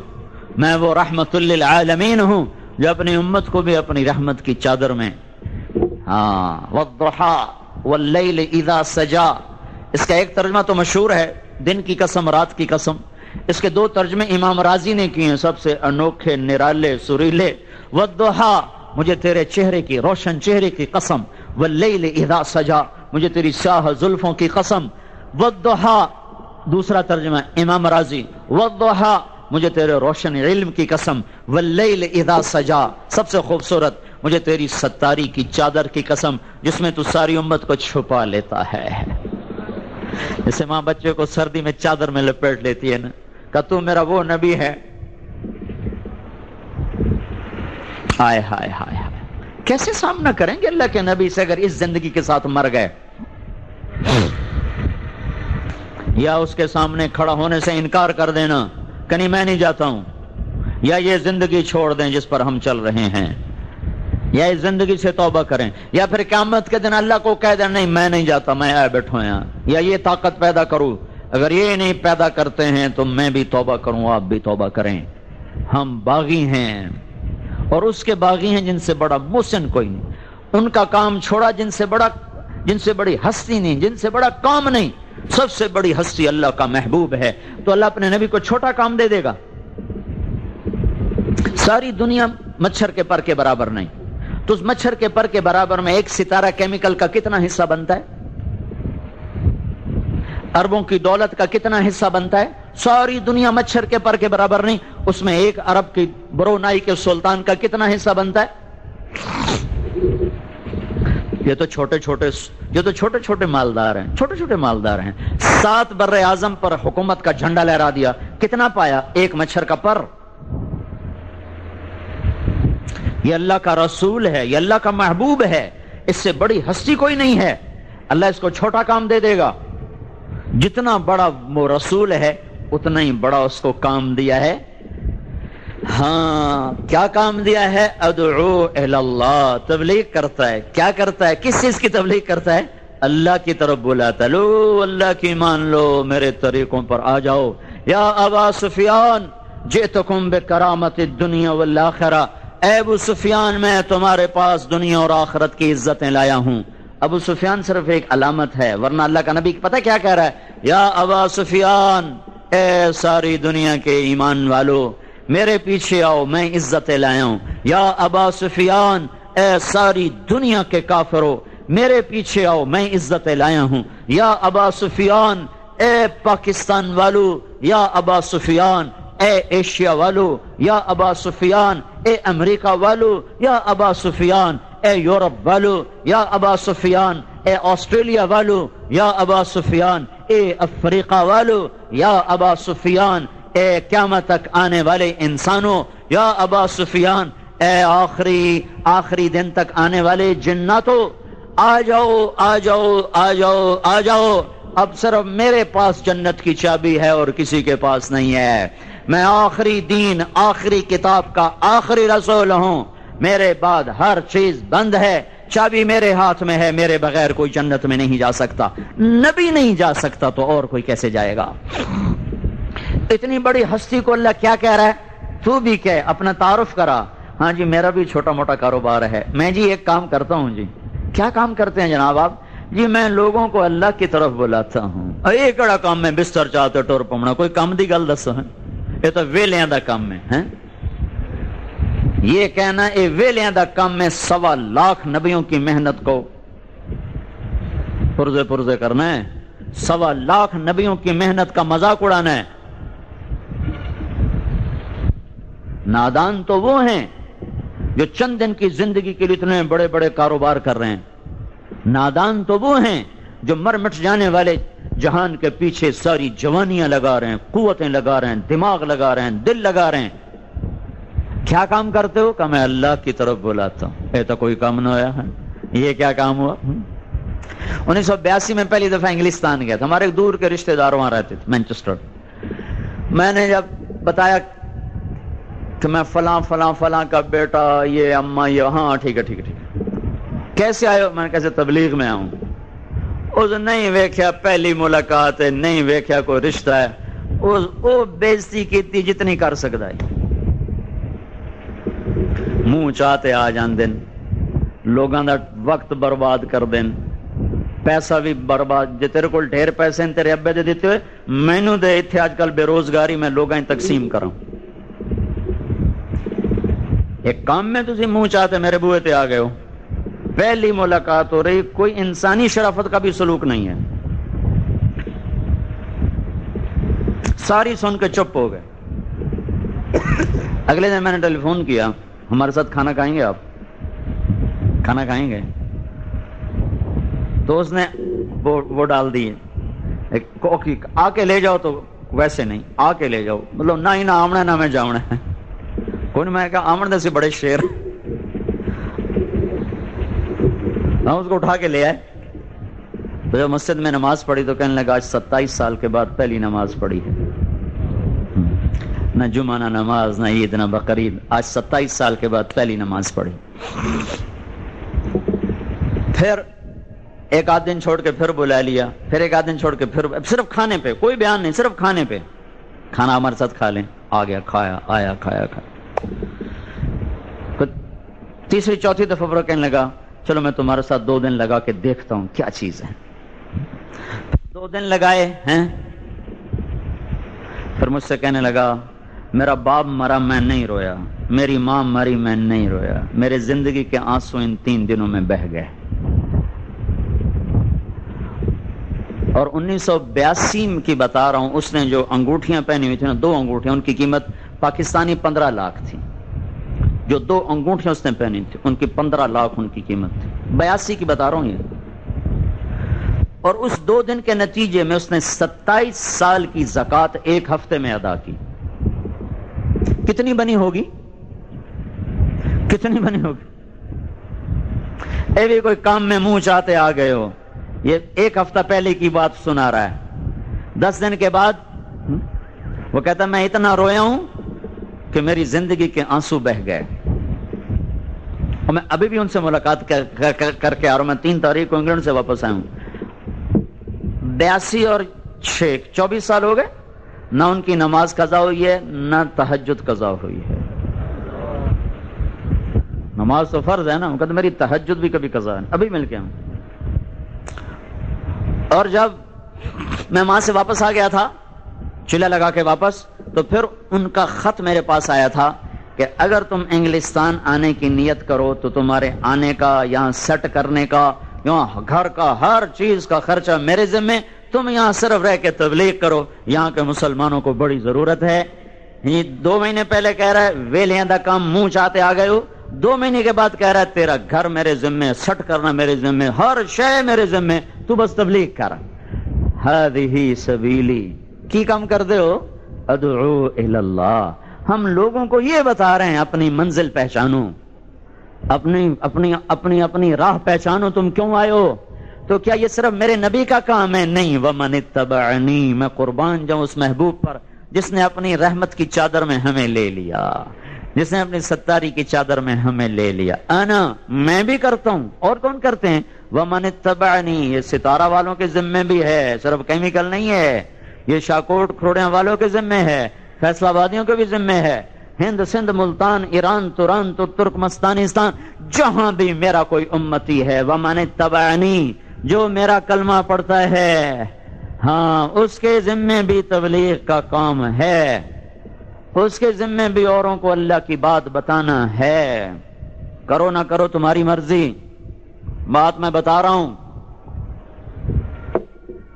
میں وہ رحمت للعالمین ہوں جو اپنی امت کو بھی اپنی رحمت کی چادر میں۔ والضحى واللیل اذا سجا، اس کا ایک ترجمہ تو مشہور ہے، دن کی قسم، رات کی قسم۔ اس کے دو ترجمے امام راضی نے کیے ہیں، سب سے انوکھے، نرالے، سریلے۔ والضحى، مجھے تیرے چہرے کی، روشن چہرے کی قسم۔ واللیل اذا سجا، مجھے تیری سیاہ زلفوں کی قسم۔ والضحى، دوسرا ترجمہ امام راضی، والضحى، مجھے تیرے روشن علم کی قسم۔ واللیل اذا سجا، سب سے خوبصورت، مجھے تیری ستاری کی چادر کی قسم جس میں تو ساری امت کو چھپا لیتا ہے۔ جیسے ماں بچے کو سردی میں چادر میں لپیٹ لیتی ہے نا، کہ تو میرا وہ نبی ہے۔ ہائے ہائے ہائے ہائے، کیسے سامنا کریں گے اللہ کے نبی سے اگر اس زندگی کے ساتھ مر گئے، یا اس کے سامنے کھڑا ہونے سے انکار کر دینا کہ نہیں میں نہیں جاتا ہوں، یا یہ زندگی چھوڑ دیں جس پر ہم چل رہے ہیں، یا اس زندگی سے توبہ کریں، یا پھر قیامت کے دن اللہ کو کہہ دیں نہیں میں نہیں جاتا، میں آئے بیٹھو یہاں، یا یہ طاقت پیدا کروں۔ اگر یہ نہیں پیدا کرتے ہیں تو میں بھی توبہ کروں، آپ بھی توبہ کریں۔ ہم باغی ہیں، اور اس کے باغی ہیں جن سے بڑا محسن کوئی نہیں، ان کا کام چھوڑا جن سے بڑی ہستی نہیں، جن سے بڑا کام نہیں، سب سے بڑی ہستی اللہ کا محبوب ہے۔ تو اللہ اپنے نبی کو چھوٹا کام دے دے گا؟ ساری دنیا مچھر کے پر کے برابر نہیں، تو اس مچھر کے پر کے برابر میں ایک ستارہ کیمیکل کا کتنا حصہ بنتا ہے؟ اربوں کی دولت کا کتنا حصہ بنتا ہے؟ ساری دنیا مچھر کے پر کے برابر نہیں، اس میں ایک عرب کی برونائی کے سلطان کا کتنا حصہ بنتا ہے؟ یہ تو چھوٹے چھوٹے مالدار ہیں، چھوٹے چھوٹے مالدار ہیں۔ 7 بر اعظم پر حکومت کا جھنڈا لہرا دیا، کتنا پایا؟ ایک مچھر کا پر۔ یہ اللہ کا رسول ہے، یہ اللہ کا محبوب ہے، اس سے بڑی ہستی کوئی نہیں ہے۔ اللہ اس کو چھوٹا کام دے دے گا؟ جتنا بڑا وہ رسول ہے اتنا ہی بڑا اس کو کام دیا ہے۔ ہاں، کیا کام دیا ہے؟ ادعو الی اللہ، تبلیغ کرتا ہے۔ کیا کرتا ہے؟ کس چیز کی تبلیغ کرتا ہے؟ اللہ کی طرف بلاتا، لو اللہ کی مان لو، میرے طریقوں پر آ جاؤ۔ یا ابا سفیان جئتکم بکرامت الدنیا والآخرہ، اے ابو سفیان میں تمہارے پاس دنیا اور آخرت کی عزتیں لایا ہوں۔ ابو سفیان صرف ایک علامت ہے، ورنہ اللہ کا نبی پتہ کیا کہہ رہا ہے؟ یا ابا سفیان، اے ساری دنیا کے ایمان والو میرے پیچھے آؤ، میں عزت لایا ہوں۔ یا ابا سفیان، اے ساری دنیا کے کافرو میرے پیچھے آؤ، میں عزت لایا ہوں۔ یا ابا سفیان، اے پاکستان والو، یا ابا سفیان، اے ایشیا والو، یا ابا سفیان، اے امریکہ والو، یا ابا سفیان، اے یورپ والو، یا ابا سفیان، اے آسٹریلیا والو، یا ابا سفیان، اے افریقہ والو، یا ابا سفیان، اے قیامت تک آنے والے انسانوں، یا ابا سفیان، اے آخری دن تک آنے والے جناتوں، آ جاؤ آ جاؤ آ جاؤ آ جاؤ، اب صرف میرے پاس جنت کی چابی ہے اور کسی کے پاس نہیں ہے۔ میں آخری دین، آخری کتاب کا آخری رسول ہوں، میرے بعد ہر چیز بند ہے، چابی میرے ہاتھ میں ہے، میرے بغیر کوئی جنت میں نہیں جا سکتا۔ نبی نہیں جا سکتا تو اور کوئی کیسے جائے گا؟ اتنی بڑی ہستی کو اللہ کیا کہہ رہا ہے؟ تو بھی کہہ، اپنا تعارف کرا۔ ہاں جی میرا بھی چھوٹا موٹا کاروبار ہے، میں جی ایک کام کرتا ہوں۔ جی کیا کام کرتے ہیں جناب آپ؟ جی میں لوگوں کو اللہ کی طرف بلاتا ہوں۔ اے کڑا کام میں بستر چاہتے ٹور پمنا، کوئی کام دی گل دسو ہے، یہ تو ویلیاں دا کام ہے۔ یہ کہنا اے ویلیاں دا کام میں 1.25 لاکھ نبیوں کی محنت کو پرزے کرنا ہے، 1.25 لاکھ نبیوں کی محنت کا مذاق اڑانا ہے۔ نادان تو وہ ہیں جو چند دن کی زندگی کے لیے اتنے بڑے بڑے کاروبار کر رہے ہیں، نادان تو وہ ہیں جو مر مٹ جانے والے جہان کے پیچھے ساری جوانیاں لگا رہے ہیں، قوتیں لگا رہے ہیں، دماغ لگا رہے ہیں، دل لگا رہے ہیں۔ کیا کام کرتے ہو؟ کہ میں اللہ کی طرف بلاتا ہوں۔ اے تو کوئی کام نہ ہوا ہے، یہ کیا کام ہوا؟ 1982 میں پہلی دفعہ انگلستان گیا تھا، ہمارے ایک دور کے رشتہ دار وہاں رہتے تھے مینچسٹر۔ میں نے جب بتایا کہ میں فلاں کا بیٹا، یہ اماں، یہ ہاں ٹھیک ہے کیسے آئے ہو؟ میں نے کیسے تبلیغ میں آؤں۔ اس نہیں ویکھیا پہلی ملاقات ہے، نہیں ویکھیا کوئی رشتہ ہے، وہ بےزتی کیتی جتنی کر سکتا ہے، منہ چاہتے آ جان دن، لوگاں دا وقت برباد کر دین، پیسہ بھی برباد۔ جے تیرے کول ڈھیر پیسے ہیں تیرے ابے دے دیتے ہوئے، مینوں دے، اتھے آج کل بے روزگاری میں لوگاں تقسیم کراں۔ ایک کام میں تسی منہ چاہتے میرے بوئے تے آ گئے ہو، پہلی ملاقات ہو رہی، کوئی انسانی شرافت کا بھی سلوک نہیں ہے۔ ساری سن کے چپ ہو گئے۔ اگلے دن میں نے ٹیلی فون کیا، ہمارے ساتھ کھانا کھائیں گے آپ؟ کھانا کھائیں گے؟ تو اس نے وہ ڈال دی آ کے لے جاؤ، تو ویسے نہیں، آ کے لے جاؤ، مطلب نہ ہی نہ آمنا نہ میں جاؤنا ہے۔ کوئی میں کہا آمن دے سے بڑے شیر، ہم اس کو اٹھا کے لے آئے۔ تو جب مسجد میں نماز پڑھی تو کہنے لگا آج 27 سال کے بعد پہلی نماز پڑھی ہے، نہ جمعہ نہ نماز نہ عید نہ بقرعید، آج 27 سال کے بعد پہلی نماز پڑھی۔ پھر ایک آدھ دن چھوڑ کے پھر بلا لیا، پھر ایک آدھ دن چھوڑ کے پھر، صرف کھانے پہ، کوئی بیان نہیں، صرف کھانے پہ، کھانا ہمارے ساتھ کھا لیں۔ آ گیا، کھایا، آیا، کھایا۔ تیسری چوتھی دفعہ پر کہنے لگا چلو میں تمہارے ساتھ 2 دن لگا کے دیکھتا ہوں کیا چیز ہے۔ 2 دن لگائے ہیں، پھر مجھ سے کہنے لگا میرا باپ مرا میں نہیں رویا، میری ماں مری میں نہیں رویا، میرے زندگی کے آنسو ان 3 دنوں میں بہہ گئے۔ اور 1982 کی بتا رہا ہوں، اس نے جو انگوٹھیاں پہنی ہوئی تھی نا، 2 انگوٹھیاں، ان کی قیمت پاکستانی 15 لاکھ تھی۔ جو 2 انگوٹھیاں اس نے پہنی تھی ان کی 15 لاکھ ان کی قیمت تھی۔ 82 کی بتا رہا ہوں یہ۔ اور اس 2 دن کے نتیجے میں اس نے 27 سال کی زکوٰۃ 1 ہفتے میں ادا کی۔ کتنی بنی ہوگی؟ کتنی بنی ہوگی؟ اے بھی کوئی کام میں منہ چاہتے آ گئے ہو، یہ 1 ہفتہ پہلے کی بات سنا رہا ہے۔ 10 دن کے بعد وہ کہتا میں اتنا رویا ہوں کہ میری زندگی کے آنسو بہ گئے۔ اور میں ابھی بھی ان سے ملاقات کر کے آ رہا ہوں، میں 3 تاریخ کو انگلینڈ سے واپس آیا ہوں۔ 82 اور 6 24 سال ہو گئے، نہ ان کی نماز قضا ہوئی ہے نہ تہجد قضا ہوئی ہے۔ نماز تو فرض ہے نا، وہ کہتے میری تہجد بھی کبھی قضا ہے، ابھی مل کے ہوں اور جب میں وہاں سے واپس آ گیا تھا چلہ لگا کے واپس، تو پھر ان کا خط میرے پاس آیا تھا کہ اگر تم انگلستان آنے کی نیت کرو تو تمہارے آنے کا، یہاں سیٹ کرنے کا، یہاں گھر کا ہر چیز کا خرچہ میرے ذمہ، تم یہاں صرف رہ کے تبلیغ کرو، یہاں کے مسلمانوں کو بڑی ضرورت ہے۔ یہ 2 مہینے پہلے کہہ رہا ہے ویلیاں دا کام منہ چاہتے آ گئے ہو، 2 مہینے کے بعد کہہ رہا ہے تیرا گھر میرے ذمہ، سیٹ کرنا میرے ذمہ، ہر شے میرے ذمہ، تو بس تبلیغ کر۔ ہذہ سبیلی، کی کام کر دے ہو؟ ادعو الی اللہ، ہم لوگوں کو یہ بتا رہے ہیں اپنی منزل پہچانو، اپنی راہ پہچانو، تم کیوں آئے ہو؟ تو کیا یہ صرف میرے نبی کا کام ہے؟ نہیں، ومن اتبعنی، میں قربان جاؤں اس محبوب پر جس نے اپنی رحمت کی چادر میں ہمیں لے لیا، جس نے اپنی ستاری کی چادر میں ہمیں لے لیا۔ انا، میں بھی کرتا ہوں، اور کون کرتے ہیں؟ ومن اتبعنی، یہ ستارہ والوں کے ذمے بھی ہے، صرف کیمیکل نہیں ہے، یہ شاکوٹ کھروڑیاں والوں کے ذمے ہے، فیصلہ آبادیوں کے بھی ذمے ہے، ہند، سندھ، ملتان، ایران، توران، ترکمستانستان، جہاں بھی میرا کوئی امتی ہے، ومن اتبعنی، جو میرا کلمہ پڑھتا ہے، ہاں اس کے ذمے بھی تبلیغ کا کام ہے، اس کے ذمے بھی اوروں کو اللہ کی بات بتانا ہے۔ کرو نہ کرو تمہاری مرضی، بات میں بتا رہا ہوں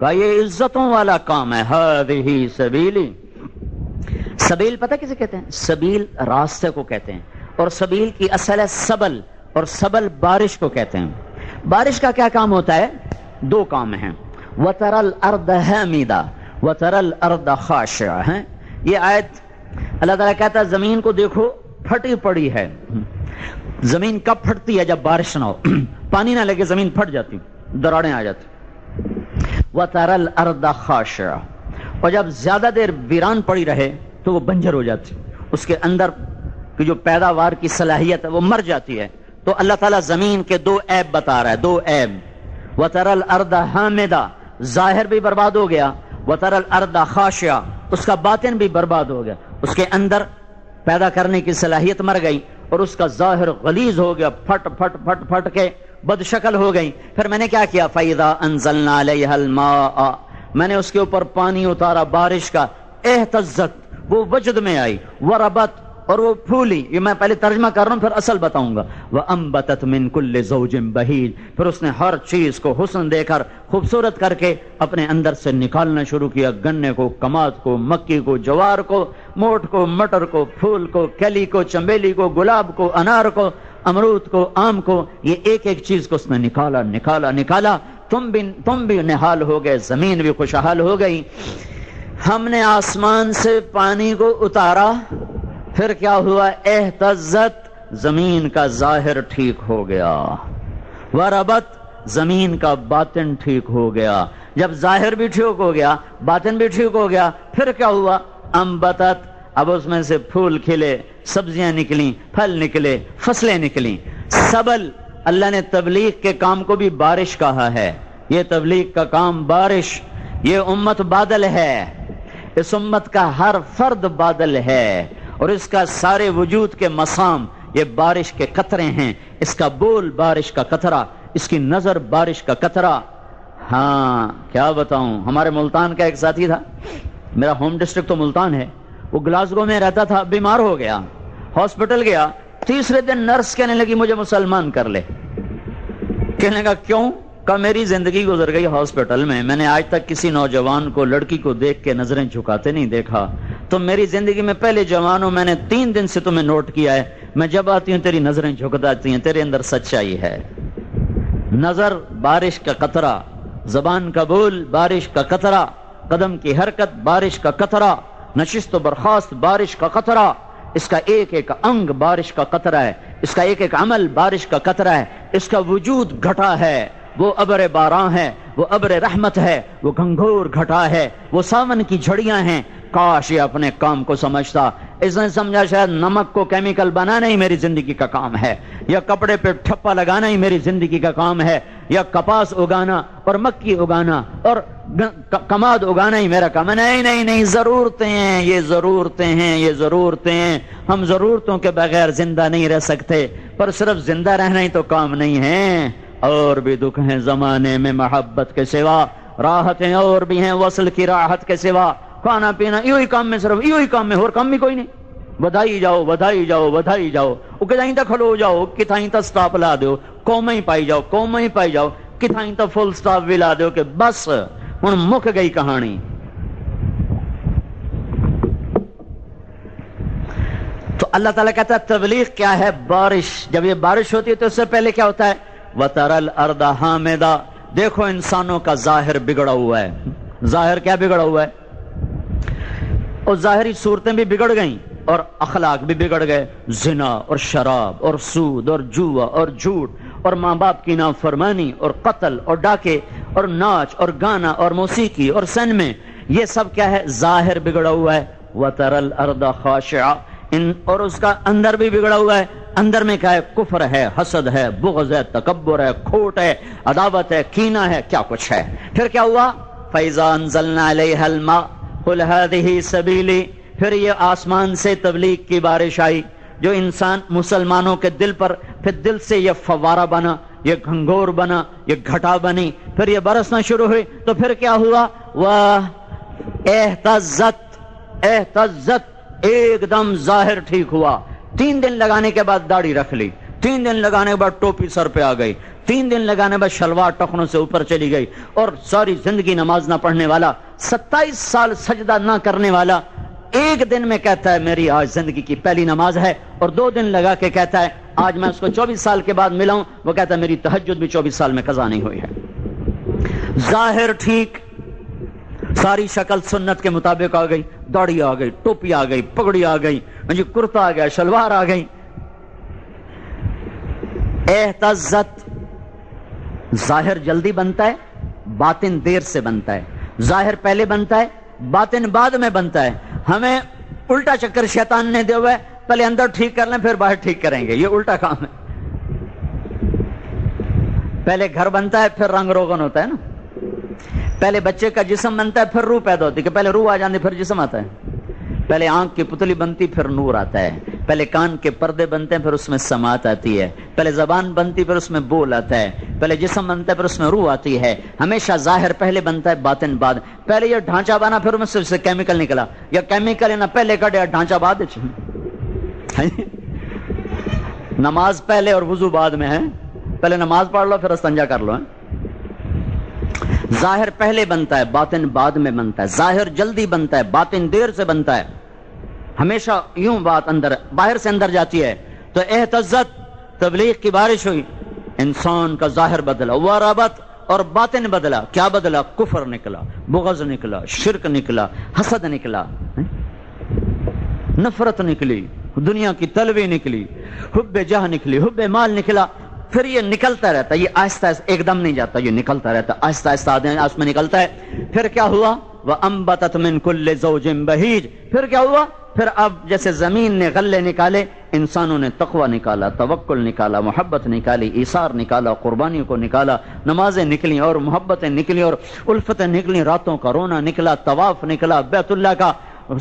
کہ یہ عزتوں والا کام ہے۔ ہذہ سبیلی، سبیل پتہ کسے کہتے ہیں؟ سبیل راستے کو کہتے ہیں، اور سبیل کی اصل ہے سبل، اور سبل بارش کو کہتے ہیں۔ بارش کا کیا کام ہوتا ہے؟ 2 کام ہیں۔ وَتَرَى الْأَرْضَ هَامِدَةً وَتَرَى الْأَرْضَ خَاشِعَةً، یہ آیت اللہ تعالیٰ کہتا ہے زمین کو دیکھو پھٹی پڑی ہے۔ زمین کب پھٹتی ہے؟ جب بارش نہ ہو، پانی نہ لگے زمین پھٹ جاتی، دراڑیں آ جاتی۔ وَتَرَى الْأَرْضَ خَاشِعَةً، اور جب زیادہ دیر ویران پڑی رہے تو وہ بنجر ہو جاتی، اس کے اندر کی جو پیداوار کی صلاحیت ہے وہ مر جاتی ہے۔ تو اللہ تعالیٰ زمین کے 2 عیب بتا رہا ہے، 2 عیب۔ وَتَرَى الْأَرْضَ هَامِدَةً، ظاہر بھی برباد ہو گیا، وَتَرَى الْأَرْضَ خَاشِعَةً، اس کا باطن بھی برباد ہو گیا، اس کے اندر پیدا کرنے کی صلاحیت مر گئی، اور اس کا ظاہر غلیظ ہو گیا، پھٹ پھٹ پھٹ پھٹ کے بد شکل ہو گئی۔ پھر میں نے کیا کیا؟ فَإِذَا أَنزَلْنَا عَلَيْهَا الْمَاءَ، میں نے اس کے اوپر پانی اتارا بارش کا، اہتزت، وہ وجد میں آئی، وربت، اور وہ پھولی۔ یہ میں پہلے ترجمہ کر رہا ہوں پھر اصل بتاؤں گا۔ وَأَنبَتَتْ مِن كُلِّ زَوْجٍ بَهِيجٍ، پھر اس نے ہر چیز کو حسن دے کر خوبصورت کر کے اپنے اندر سے نکالنا شروع کیا، گنے کو، کماد کو، مکی کو، جوار کو، موٹ کو، مٹر کو، پھول کو، کلی کو، چنبیلی کو، گلاب کو، انار کو، امرود کو، آم کو، یہ ایک ایک چیز کو اس نے نکالا نکالا نکالا۔ تم بھی نہال ہو گئے، زمین بھی خوشحال ہو گئی۔ ہم نے آسمان سے پانی کو اتارا، پھر کیا ہوا؟ اہتزت، زمین کا ظاہر ٹھیک ہو گیا، وربت، زمین کا باطن ٹھیک ہو گیا۔ جب ظاہر بھی ٹھیک ہو گیا، باطن بھی ٹھیک ہو گیا، پھر کیا ہوا؟ انبتت، اب اس میں سے پھول کھلے، سبزیاں نکلیں، پھل نکلے، فصلیں نکلیں۔ سبل، اللہ نے تبلیغ کے کام کو بھی بارش کہا ہے۔ یہ تبلیغ کا کام بارش، یہ امت بادل ہے، اس امت کا ہر فرد بادل ہے، اور اس کا سارے وجود کے مسام یہ بارش کے قطرے ہیں، اس کا بول بارش کا قطرہ، اس کی نظر بارش کا قطرہ۔ ہاں کیا بتاؤں، ہمارے ملتان کا ایک ساتھی تھا، میرا ہوم ڈسٹرکٹ تو ملتان ہے، وہ گلاسگو میں رہتا تھا، بیمار ہو گیا، ہاسپٹل گیا، تیسرے دن نرس کہنے لگی مجھے مسلمان کر لے۔ کہنے لگا کیوں؟ کہ میری زندگی گزر گئی ہاسپٹل میں نے آج تک کسی نوجوان کو، لڑکی کو دیکھ کے نظریں جھکاتے نہیں دیکھا، تم میری زندگی میں پہلے جوان ہو، میں نے 3 دن سے تمہیں نوٹ کیا ہے، میں جب آتی ہوں تیری نظریں جھکاتی ہیں، تیرے اندر سچائی ہے۔ نظر بارش کا قطرہ، زبان کا بول بارش کا قطرہ، قدم کی حرکت بارش کا قطرہ، نشست و برخاست بارش کا قطرہ، اس کا ایک ایک انگ بارش کا قطرہ ہے، اس کا ایک ایک عمل بارش کا قطرہ ہے، اس کا وجود گھٹا ہے، وہ ابر باراں ہے، وہ ابر رحمت ہے، وہ گھنگھور گھٹا ہے، وہ ساون کی جھڑیاں ہیں۔ کاش یہ اپنے کام کو سمجھتا، اس نے سمجھا شاید نمک کو کیمیکل بنانا ہی میری زندگی کا کام ہے، یا کپڑے پہ ٹھپا لگانا ہی میری زندگی کا کام ہے، یا کپاس اگانا اور مکی اگانا اور کماد اگانا ہی میرا کام ہے۔ نہیں نہیں، ضرورتیں ہیں، یہ ضرورتیں ہیں، یہ ضرورتیں ہیں، ہم ضرورتوں کے بغیر زندہ نہیں رہ سکتے، پر صرف زندہ رہنا ہی تو کام نہیں ہے، اور بھی دکھ ہیں زمانے میں محبت کے سوا، راحتیں اور بھی ہیں وصل کی راحت کے سوا، کھانا پینا یہی کام میں، صرف یہی کام میں، اور کام بھی کوئی نہیں. بدھائی جاؤ بدھائی جاؤ بدھائی جاؤ، کتائیں تک کھلو جاؤ، کتائیں تک سٹاپ لا دو، قوم ہی پائی جاؤ، قوم ہی پائی جاؤ، کتائیں تک فل سٹاپ بھی لا دو کہ بس ہن مک گئی کہانی. تو اللہ تعالیٰ کہتا ہے تبلیغ کیا ہے؟ بارش. جب یہ بارش ہوتی ہے تو اس سے پہلے کیا ہوتا ہے؟ وَتَرَى الْأَرْضَ حَامِدًا. دیکھو انسانوں کا ظاہر بگڑا ہوا ہے. ظاہر کیا بگڑا ہوا ہے؟ اور ظاہری صورتیں بھی بگڑ گئیں اور اخلاق بھی بگڑ گئے. زنا اور شراب اور سود اور جوا اور جھوٹ اور ماں باپ کی نافرمانی اور قتل اور ڈاکے اور ناچ اور گانا اور موسیقی اور سینمے، یہ سب کیا ہے؟ ظاہر بگڑا ہوا ہے. وَتَرَى الْأَرْضَ خَاشِعَةً. اور اس کا اندر بھی بگڑا ہوا ہے. اندر میں کیا ہے؟ کفر ہے، حسد ہے، بغض ہے، تکبر ہے، کھوٹ ہے، عداوت ہے، کینہ ہے، کیا کچھ ہے. پھر کیا ہوا؟ فَإِذَا أَنزَلْنَا عَلَيْهَا الْمَاءَ قُلْ هَٰذِهِ سَبِيلِي. پھر یہ آسمان سے تبلیغ کی بارش آئی جو انسان مسلمانوں کے دل پر، پھر دل سے یہ فوارہ بنا، یہ گھنگور بنا، یہ گھٹا بنی، پھر یہ برسنا شروع ہوئی. تو پھر کیا ہوا؟ اہتزت ایک دم ظاہر ٹھیک ہوا. 3 دن لگانے کے بعد داڑھی رکھ لی، 3 دن لگانے کے بعد ٹوپی سر پہ آ گئی، 3 دن لگانے کے بعد شلوار ٹخنوں سے اوپر چلی گئی، اور ساری زندگی نماز نہ پڑھنے والا، 27 سال سجدہ نہ کرنے والا، ایک دن میں کہتا ہے میری آج زندگی کی پہلی نماز ہے، اور 2 دن لگا کے کہتا ہے آج میں اس کو 24 سال کے بعد ملا ہوں، وہ کہتا ہے میری تہجد بھی 24 سال میں قضا نہیں ہوئی ہے. ظاہر ٹھیک، ساری شکل سنت کے مطابق آ گئی، داڑھی آ گئی، ٹوپی آ گئی، پگڑی آ گئی، کرتا آ گیا، شلوار آ گئی. اہتزت. ظاہر جلدی بنتا ہے، باطن دیر سے بنتا ہے. ظاہر پہلے بنتا ہے، باطن بعد میں بنتا ہے. ہمیں الٹا چکر شیطان نے دیا ہوا ہے، پہلے اندر ٹھیک کر لیں پھر باہر ٹھیک کریں گے. یہ الٹا کام ہے. پہلے گھر بنتا ہے پھر رنگ روغن ہوتا ہے نا. پہلے بچے کا جسم بنتا ہے پھر روح پیدا ہوتی ہے، کہ پہلے روح آ جاتی پھر جسم آتا ہے. پہلے آنکھ کی پتلی بنتی پھر نور آتا ہے. پہلے کان کے پردے بنتے ہیں پھر اس میں سماعت آتی ہے. پہلے زبان بنتی پھر اس میں بول آتا ہے. پہلے جسم بنتا ہے پھر اس میں روح آتی ہے. ہمیشہ ظاہر پہلے بنتا ہے، باطن بعد. پہلے یہ ڈھانچہ بنا پھر اس سے کیمیکل نکلا، یا کیمیکل نہ پہلے کٹیا ڈھانچہ بعد. نماز پہلے اور وضو بعد میں ہے. پہلے نماز پڑھ لو پھر استنجا کر لو. ظاہر پہلے بنتا ہے، باطن بعد میں بنتا ہے. ظاہر جلدی بنتا ہے، باطن دیر سے بنتا ہے. ہمیشہ یوں بات اندر باہر سے اندر جاتی ہے. تو اہتزت، تبلیغ کی بارش ہوئی، انسان کا ظاہر بدلا، وربت، اور باطن بدلا. کیا بدلا؟ کفر نکلا، بغض نکلا، شرک نکلا، حسد نکلا، نفرت نکلی، دنیا کی طلبی نکلی، حب جاہ نکلی، حب مال نکلا. پھر یہ نکلتا رہتا ہے، یہ آہستہ آہستہ ایک دم نہیں جاتا، یہ نکلتا رہتا ہے آہستہ آہستہ آس میں نکلتا ہے. پھر کیا ہوا؟ وَأَنبَتَتْ مِن كُلِّ زَوْجٍ بَهِيجٍ. پھر کیا ہوا؟ پھر اب جیسے زمین نے غلے نکالے، انسانوں نے تقوی نکالا، توکل نکالا، محبت نکالی، ایثار نکالا، قربانیوں کو نکالا، نمازیں نکلیں اور محبتیں نکلیں اور الفتیں نکلیں، راتوں کا رونا نکلا، طواف نکلا، بیت اللہ کا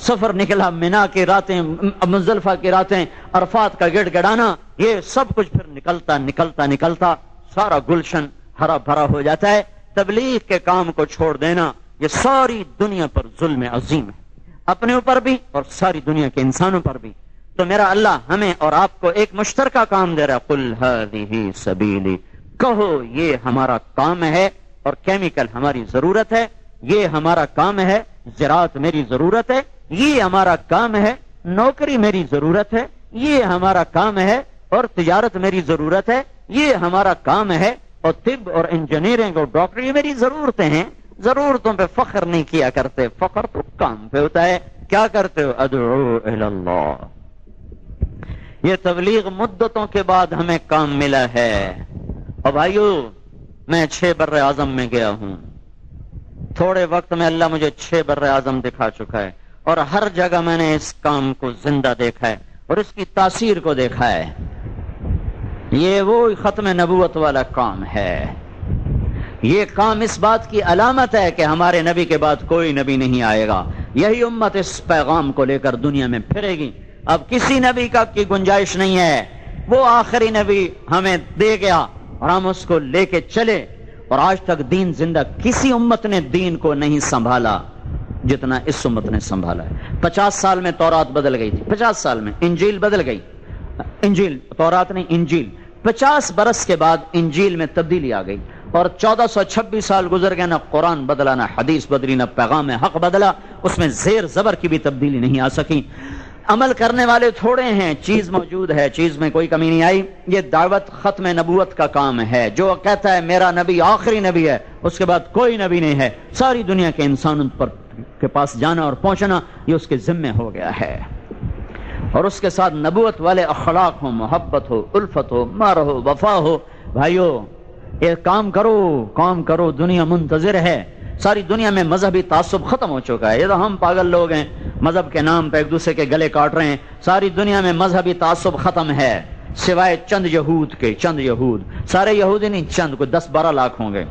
سفر نکلا، منا کی راتیں، مزدلفہ کی راتیں، عرفات کا گڑ گڑانا، یہ سب کچھ پھر نکلتا نکلتا نکلتا سارا گلشن ہرا بھرا ہو جاتا ہے. تبلیغ کے کام کو چھوڑ دینا یہ ساری دنیا پر ظلم عظیم ہے، اپنے اوپر بھی اور ساری دنیا کے انسانوں پر بھی. تو میرا اللہ ہمیں اور آپ کو ایک مشترکہ کام دے رہا ہے. قُلْ هَٰذِهِ سَبِيلِي. کہو یہ ہمارا کام ہے، اور کیمیکل ہماری ضرورت ہے، یہ ہمارا کام ہے، زراعت میری ضرورت ہے، یہ ہمارا کام ہے، نوکری میری ضرورت ہے، یہ ہمارا کام ہے، اور تجارت میری ضرورت ہے، یہ ہمارا کام ہے، اور طب اور انجینئرنگ اور ڈاکٹری میری ضرورتیں ہیں. ضرورتوں پہ فخر نہیں کیا کرتے، فخر تو کام پہ ہوتا ہے. کیا کرتے ہو؟ ادعو الی اللہ. یہ تبلیغ مدتوں کے بعد ہمیں کام ملا ہے. اور بھائیو میں 6 بر اعظم میں گیا ہوں، تھوڑے وقت میں اللہ مجھے 6 بر اعظم دکھا چکا ہے، اور ہر جگہ میں نے اس کام کو زندہ دیکھا ہے اور اس کی تاثیر کو دیکھا ہے. یہ وہ ختم نبوت والا کام ہے. یہ کام اس بات کی علامت ہے کہ ہمارے نبی کے بعد کوئی نبی نہیں آئے گا. یہی امت اس پیغام کو لے کر دنیا میں پھرے گی. اب کسی نبی کا کی گنجائش نہیں ہے. وہ آخری نبی ہمیں دے گیا اور ہم اس کو لے کے چلے. اور آج تک دین زندہ، کسی امت نے دین کو نہیں سنبھالا جتنا اس امت نے سنبھالا ہے۔ 50 سال میں تورات بدل گئی تھی، 50 سال میں انجیل بدل گئی، انجیل تورات نہیں انجیل، 50 برس کے بعد انجیل میں تبدیلی آ گئی، اور 1426 سال گزر گئے، نہ قرآن بدلا، نہ حدیث بدلی، نہ پیغام حق بدلا، اس میں زیر زبر کی بھی تبدیلی نہیں آ سکی۔ عمل کرنے والے تھوڑے ہیں، چیز موجود ہے، چیز میں کوئی کمی نہیں آئی۔ یہ دعوت ختم نبوت کا کام ہے، جو کہتا ہے میرا نبی آخری نبی ہے، اس کے بعد کوئی نبی نہیں ہے، ساری دنیا کے انسانوں پر کے پاس جانا اور پہنچنا یہ اس کے ذمے ہو گیا ہے، اور اس کے ساتھ نبوت والے اخلاق ہو، محبت ہو، الفت ہو، مار ہو، وفا ہو۔ بھائیو یہ کام کرو، دنیا منتظر ہے۔ ساری دنیا میں مذہبی تعصب ختم ہو چکا ہے، یہ تو ہم پاگل لوگ ہیں مذہب کے نام پہ ایک دوسرے کے گلے کاٹ رہے ہیں۔ ساری دنیا میں مذہبی تعصب ختم ہے، سوائے چند یہود کے، چند یہود، سارے یہودی نہیں، چند، کوئی 10-12 لاکھ ہوں گے،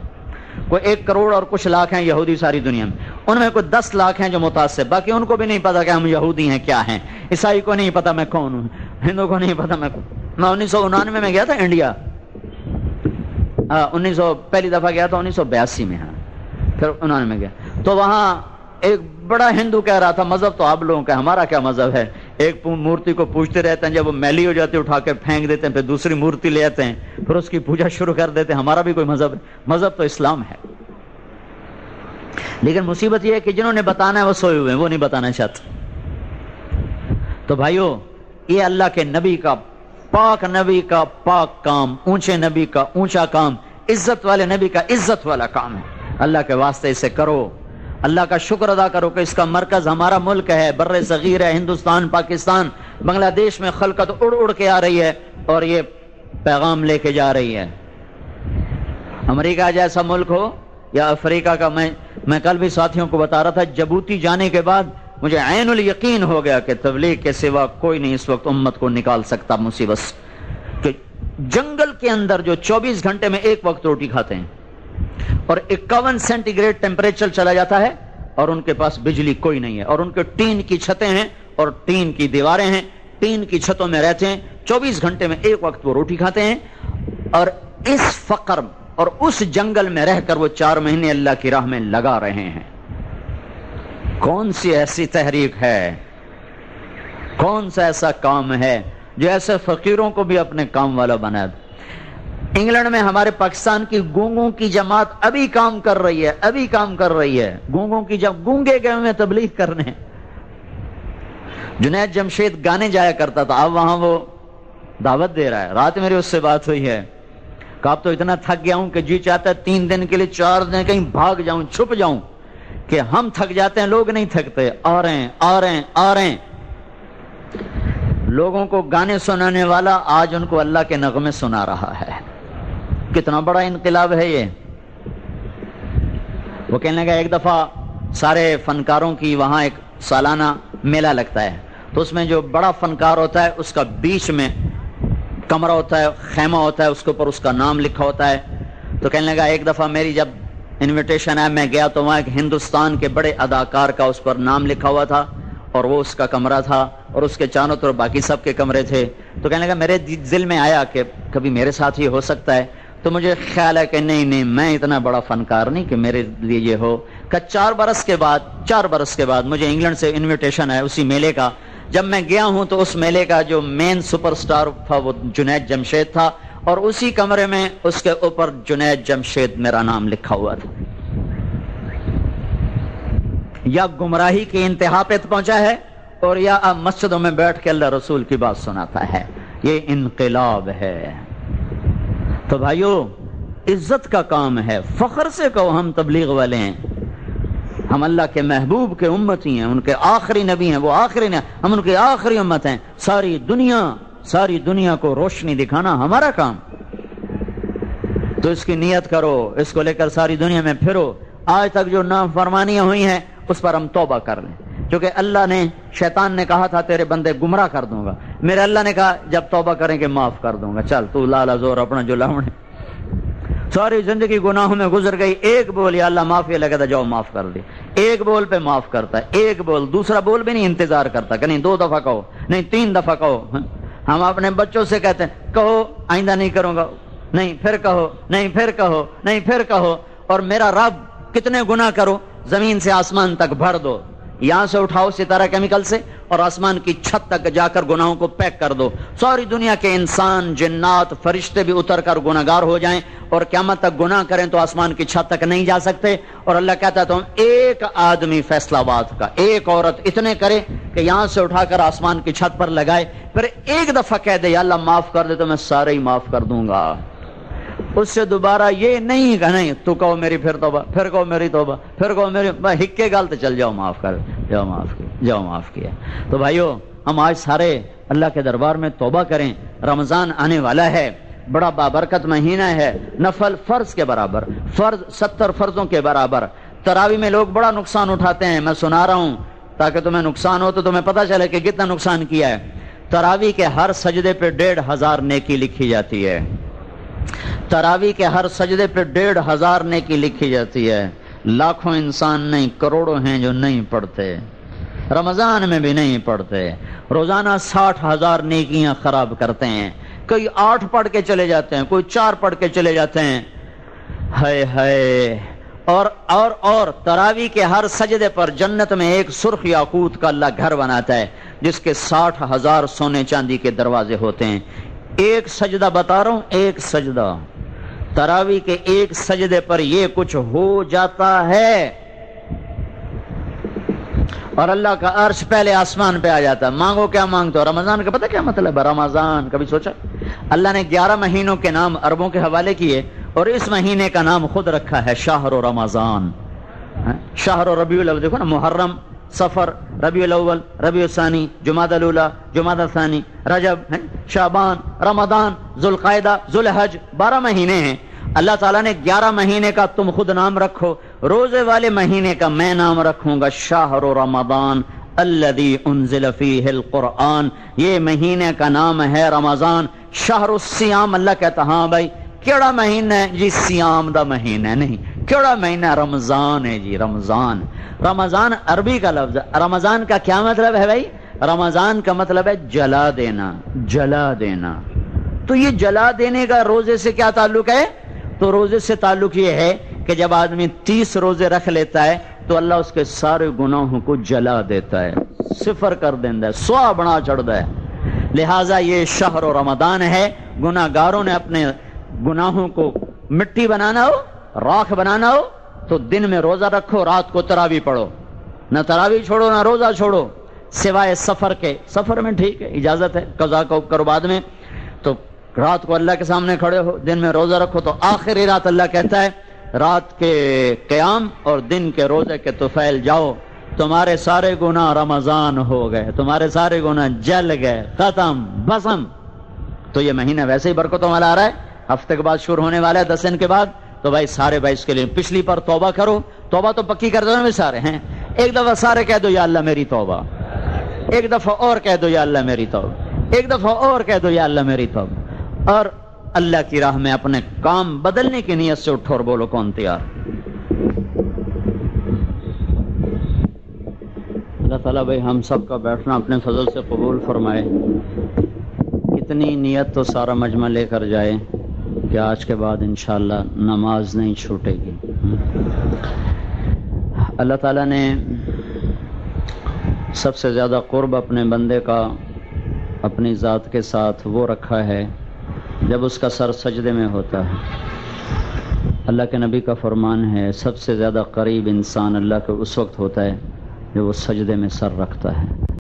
کوئی 1 کروڑ اور کچھ لاکھ ہیں یہودی ساری دنیا میں، ان میں کوئی 10 لاکھ ہیں جو متعصب، باقی ان کو بھی نہیں پتا کہ ہم یہودی ہیں کیا ہیں، عیسائی کو نہیں پتا میں کون ہوں، ہندو کو نہیں پتا میں 1999 میں گیا تھا انڈیا، 1900 پہلی دفعہ گیا تھا 1982 میں، ہاں پھر 99 میں گیا، تو وہاں ایک بڑا ہندو کہہ رہا تھا مذہب تو آپ لوگوں کا، ہمارا کیا مذہب ہے؟ ایک مورتی کو پوجتے رہتے ہیں، جب وہ میلی ہو جاتی ہے اٹھا کے پھینک دیتے ہیں، پھر دوسری مورتی لے آتے ہیں، پھر اس کی پوجا شروع کر دیتے ہیں، ہمارا بھی کوئی مذہب ہے؟ مذہب تو اسلام ہے۔ لیکن مصیبت یہ ہے کہ جنہوں نے بتانا ہے وہ سوئے ہوئے ہیں، وہ نہیں بتانا چاہتے۔ تو بھائیو یہ اللہ کے نبی کا پاک کام، اونچے نبی کا اونچا کام، عزت والے نبی کا عزت والا کام ہے، اللہ کے واسطے اسے کرو، اللہ کا شکر ادا کرو کہ اس کا مرکز ہمارا ملک ہے، بر صغیر ہے، ہندوستان، پاکستان، بنگلہ دیش میں خلقت اڑ اڑ کے آ رہی ہے اور یہ پیغام لے کے جا رہی ہے۔ امریکہ جیسا ملک ہو یا افریقہ کا، میں کل بھی ساتھیوں کو بتا رہا تھا، جبوتی جانے کے بعد مجھے عین الیقین ہو گیا کہ تبلیغ کے سوا کوئی نہیں اس وقت امت کو نکال سکتا مصیبت سے، کہ جنگل کے اندر جو 24 گھنٹے میں ایک وقت روٹی کھاتے ہیں اور 51 سینٹی گریڈ ٹیمپریچر چلا جاتا ہے، اور ان کے پاس بجلی کوئی نہیں ہے، اور ان کے ٹین کی چھتیں ہیں اور ٹین کی دیواریں ہیں، ٹین کی چھتوں میں رہتے ہیں، 24 گھنٹے میں ایک وقت وہ روٹی کھاتے ہیں، اور اس فقر اور اس جنگل میں رہ کر وہ 4 مہینے اللہ کی راہ میں لگا رہے ہیں۔ کون سی ایسی تحریک ہے، کون سا ایسا کام ہے جو ایسے فقیروں کو بھی اپنے کام والا بنا دے؟ انگلینڈ میں ہمارے پاکستان کی گونگوں کی جماعت ابھی کام کر رہی ہے، گونگوں کی گونگے گئے میں تبلیغ کرنے۔ جنید جمشید گانے جایا کرتا تھا، اب وہاں وہ دعوت دے رہا ہے۔ رات میری اس سے بات ہوئی ہے کہ اب تو اتنا تھک گیا ہوں کہ جی چاہتا ہے 3 دن کے لیے 4 دن کہیں بھاگ جاؤں، چھپ جاؤں، کہ ہم تھک جاتے ہیں، لوگ نہیں تھکتے، آ رہے ہیں۔ لوگوں کو گانے سنانے والا آج ان کو اللہ کے نغمے سنا رہا ہے۔ کتنا بڑا انقلاب ہے یہ۔ وہ کہنے لگا ایک دفعہ سارے فنکاروں کی وہاں ایک سالانہ میلہ لگتا ہے، تو اس میں جو بڑا فنکار ہوتا ہے اس کا بیچ میں کمرہ ہوتا ہے، خیمہ ہوتا ہے، اس کے اوپر اس کا نام لکھا ہوتا ہے۔ تو کہنے لگا ایک دفعہ میری جب انویٹیشن ہے، میں گیا تو وہاں ایک ہندوستان کے بڑے اداکار کا اس پر نام لکھا ہوا تھا، اور وہ اس کا کمرہ تھا، اور اس کے چاروں طرف باقی سب کے کمرے تھے۔ تو کہنے لگا میرے دل میں آیا کہ کبھی میرے ساتھ یہ ہو سکتا ہے، تو مجھے خیال ہے کہ نہیں میں اتنا بڑا فنکار نہیں کہ میرے لیے یہ ہو۔ کہ 4 برس کے بعد مجھے انگلینڈ سے انویٹیشن ہے اسی میلے کا۔ جب میں گیا ہوں تو اس میلے کا جو مین سپر سٹار تھا وہ جنید جمشید تھا، اور اسی کمرے میں اس کے اوپر جنید جمشید میرا نام لکھا ہوا تھا۔ یا گمراہی کی انتہا پہ پہنچا ہے، اور یا اب مسجدوں میں بیٹھ کے اللہ رسول کی بات سناتا ہے۔ یہ انقلاب ہے۔ تو بھائیو عزت کا کام ہے، فخر سے کہو ہم تبلیغ والے ہیں، ہم اللہ کے محبوب کے امتی ہیں، ان کے آخری نبی ہیں، وہ آخری نہیں، ہم ان کے آخری امت ہیں۔ ساری دنیا کو روشنی دکھانا ہمارا کام۔ تو اس کی نیت کرو، اس کو لے کر ساری دنیا میں پھرو۔ آج تک جو نافرمانیاں ہوئی ہیں اس پر ہم توبہ کر لیں، کیونکہ اللہ نے، شیطان نے کہا تھا تیرے بندے گمراہ کر دوں گا، میرے اللہ نے کہا جب توبہ کریں کہ معاف کر دوں گا، چل تو لالا زور اپنا جو لاؤنے۔ ساری زندگی گناہوں میں گزر گئی، ایک بول یا اللہ معافی لگا تھا، جاؤ معاف کر دی، ایک بول پہ معاف کرتا ہے، ایک بول، دوسرا بول بھی نہیں انتظار کرتا کہ نہیں 2 دفعہ کہو، نہیں 3 دفعہ کہو۔ ہم اپنے بچوں سے کہتے ہیں کہو آئندہ نہیں کروں گا، نہیں پھر کہو، نہیں پھر کہو، نہیں پھر کہو، اور میرا رب کتنے گناہ کرو، زمین سے آسمان تک بھر دو، یہاں سے اٹھاؤ ستارہ کیمیکل سے اور آسمان کی چھت تک جا کر گناہوں کو پیک کر دو، ساری دنیا کے انسان، جنات، فرشتے بھی اتر کر گناہگار ہو جائیں اور قیامت تک گناہ کریں تو آسمان کی چھت تک نہیں جا سکتے، اور اللہ کہتا ہے تم ایک آدمی فیصلہ بات کا، ایک عورت اتنے کرے کہ یہاں سے اٹھا کر آسمان کی چھت پر لگائے، پھر ایک دفعہ کہہ دے یا اللہ معاف کر دے تو میں سارے ہی معاف کر دوں گا، اس سے دوبارہ یہ نہیں کہ نہیں تو کہو میری پھر توبہ، پھر کہو میری توبہ، پھر کہو میری ہکے غلط، چل جاؤ معاف کر، جاؤ معاف کیا، جاؤ معاف کیا۔ تو بھائیو ہم آج سارے اللہ کے دربار میں توبہ کریں، رمضان آنے والا ہے، بڑا بابرکت مہینہ ہے، نفل فرض کے برابر، فرض 70 فرضوں کے برابر، تراویح میں لوگ بڑا نقصان اٹھاتے ہیں، میں سنا رہا ہوں تاکہ تمہیں نقصان ہو تو تمہیں پتہ چلے کہ کتنا نقصان کیا ہے۔ تراویح کے ہر سجدے پہ 1500 نیکی لکھی جاتی ہے، تراویح کے ہر سجدے پہ 1500 نیکی لکھی جاتی ہے، لاکھوں انسان نہیں کروڑوں ہیں جو نہیں پڑھتے، رمضان میں بھی نہیں پڑھتے، روزانہ 60,000 نیکیاں خراب کرتے ہیں، کوئی 8 پڑھ کے چلے جاتے ہیں، کوئی 4 پڑھ کے چلے جاتے ہیں، ہائے ہائے۔ اور تراویح کے ہر سجدے پر جنت میں ایک سرخ یاقوت کا اللہ گھر بناتا ہے جس کے 60,000 سونے چاندی کے دروازے ہوتے ہیں۔ ایک سجدہ بتا رہا ہوں، ایک سجدہ، تراویح کے ایک سجدے پر یہ کچھ ہو جاتا ہے، اور اللہ کا عرش پہلے آسمان پہ آ جاتا ہے۔ مانگو کیا مانگتے ہو؟ رمضان کا پتہ کیا مطلب ہے؟ رمضان کبھی سوچا؟ اللہ نے 11 مہینوں کے نام عربوں کے حوالے کیے اور اس مہینے کا نام خود رکھا ہے شہر رمضان، شہر ربیع الاول، دیکھو نا، محرم، صفر، ربیع الاول، ربیع الثانی، جمادی الاولیٰ، جمادی الثانی، رجب، شعبان، رمضان، ذوالقعدہ، ذوالحج، 12 مہینے ہیں۔ اللہ تعالیٰ نے 11 مہینے کا تم خود نام رکھو، روزے والے مہینے کا میں نام رکھوں گا شہر رمضان الذی انزل فیہ القرآن، یہ مہینے کا نام ہے رمضان۔ شہر الصیام، اللہ کہتا ہاں بھائی کیڑا مہینہ ہے جی؟ سیام دا مہینہ نہیں، کیڑا مہینہ؟ رمضان ہے جی، رمضان۔ رمضان عربی کا لفظ ہے۔ رمضان کا کیا مطلب ہے بھائی؟ رمضان کا مطلب ہے جلا دینا، جلا دینا۔ تو یہ جلا دینے کا روزے سے کیا تعلق ہے؟ تو روزے سے تعلق یہ ہے کہ جب آدمی 30 روزے رکھ لیتا ہے تو اللہ اس کے سارے گناہوں کو جلا دیتا ہے، صفر کر دیتا ہے، سوا بنا چڑھتا ہے۔ لہٰذا یہ شہر رمضان ہے، گناہ گاروں نے اپنے گناہوں کو مٹی بنانا ہو، راکھ بنانا ہو تو دن میں روزہ رکھو، رات کو تراویح پڑھو، نہ تراویح چھوڑو نہ روزہ چھوڑو، سوائے سفر کے۔ سفر میں ٹھیک ہے، اجازت ہے، قضا کو کرو بعد میں، تو رات کو اللہ کے سامنے کھڑے ہو، دن میں روزہ رکھو، تو آخری رات اللہ کہتا ہے رات کے قیام اور دن کے روزے کے طفیل جاؤ، تمہارے سارے گناہ رمضان ہو گئے، تمہارے سارے گناہ جل گئے، ختم بسم۔ تو یہ مہینہ ویسے ہی برکتوں والا آ رہا ہے، ہفتے کے بعد شروع ہونے والا ہے، 10 دن کے بعد، تو بھائی سارے بھائی اس کے لیے پچھلی پر توبہ کرو، توبہ تو پکی کر دو نا سارے ہیں، ایک دفعہ سارے کہہ دو یا اللہ میری توبہ، ایک دفعہ اور کہہ دو یا اللہ میری توبہ، ایک دفعہ اور کہہ دو یا اللہ میری توبہ، اور اللہ کی راہ میں اپنے کام بدلنے کی نیت سے اٹھو اور بولو کون تیار؟ اللہ تعالیٰ بھائی ہم سب کا بیٹھنا اپنے فضل سے قبول فرمائے، اتنی نیت تو سارا مجمع لے کر جائے کہ آج کے بعد انشاءاللہ نماز نہیں چھوٹے گی۔ اللہ تعالیٰ نے سب سے زیادہ قرب اپنے بندے کا اپنی ذات کے ساتھ وہ رکھا ہے جب اس کا سر سجدے میں ہوتا ہے۔ اللہ کے نبی کا فرمان ہے سب سے زیادہ قریب انسان اللہ کے اس وقت ہوتا ہے جب وہ سجدے میں سر رکھتا ہے۔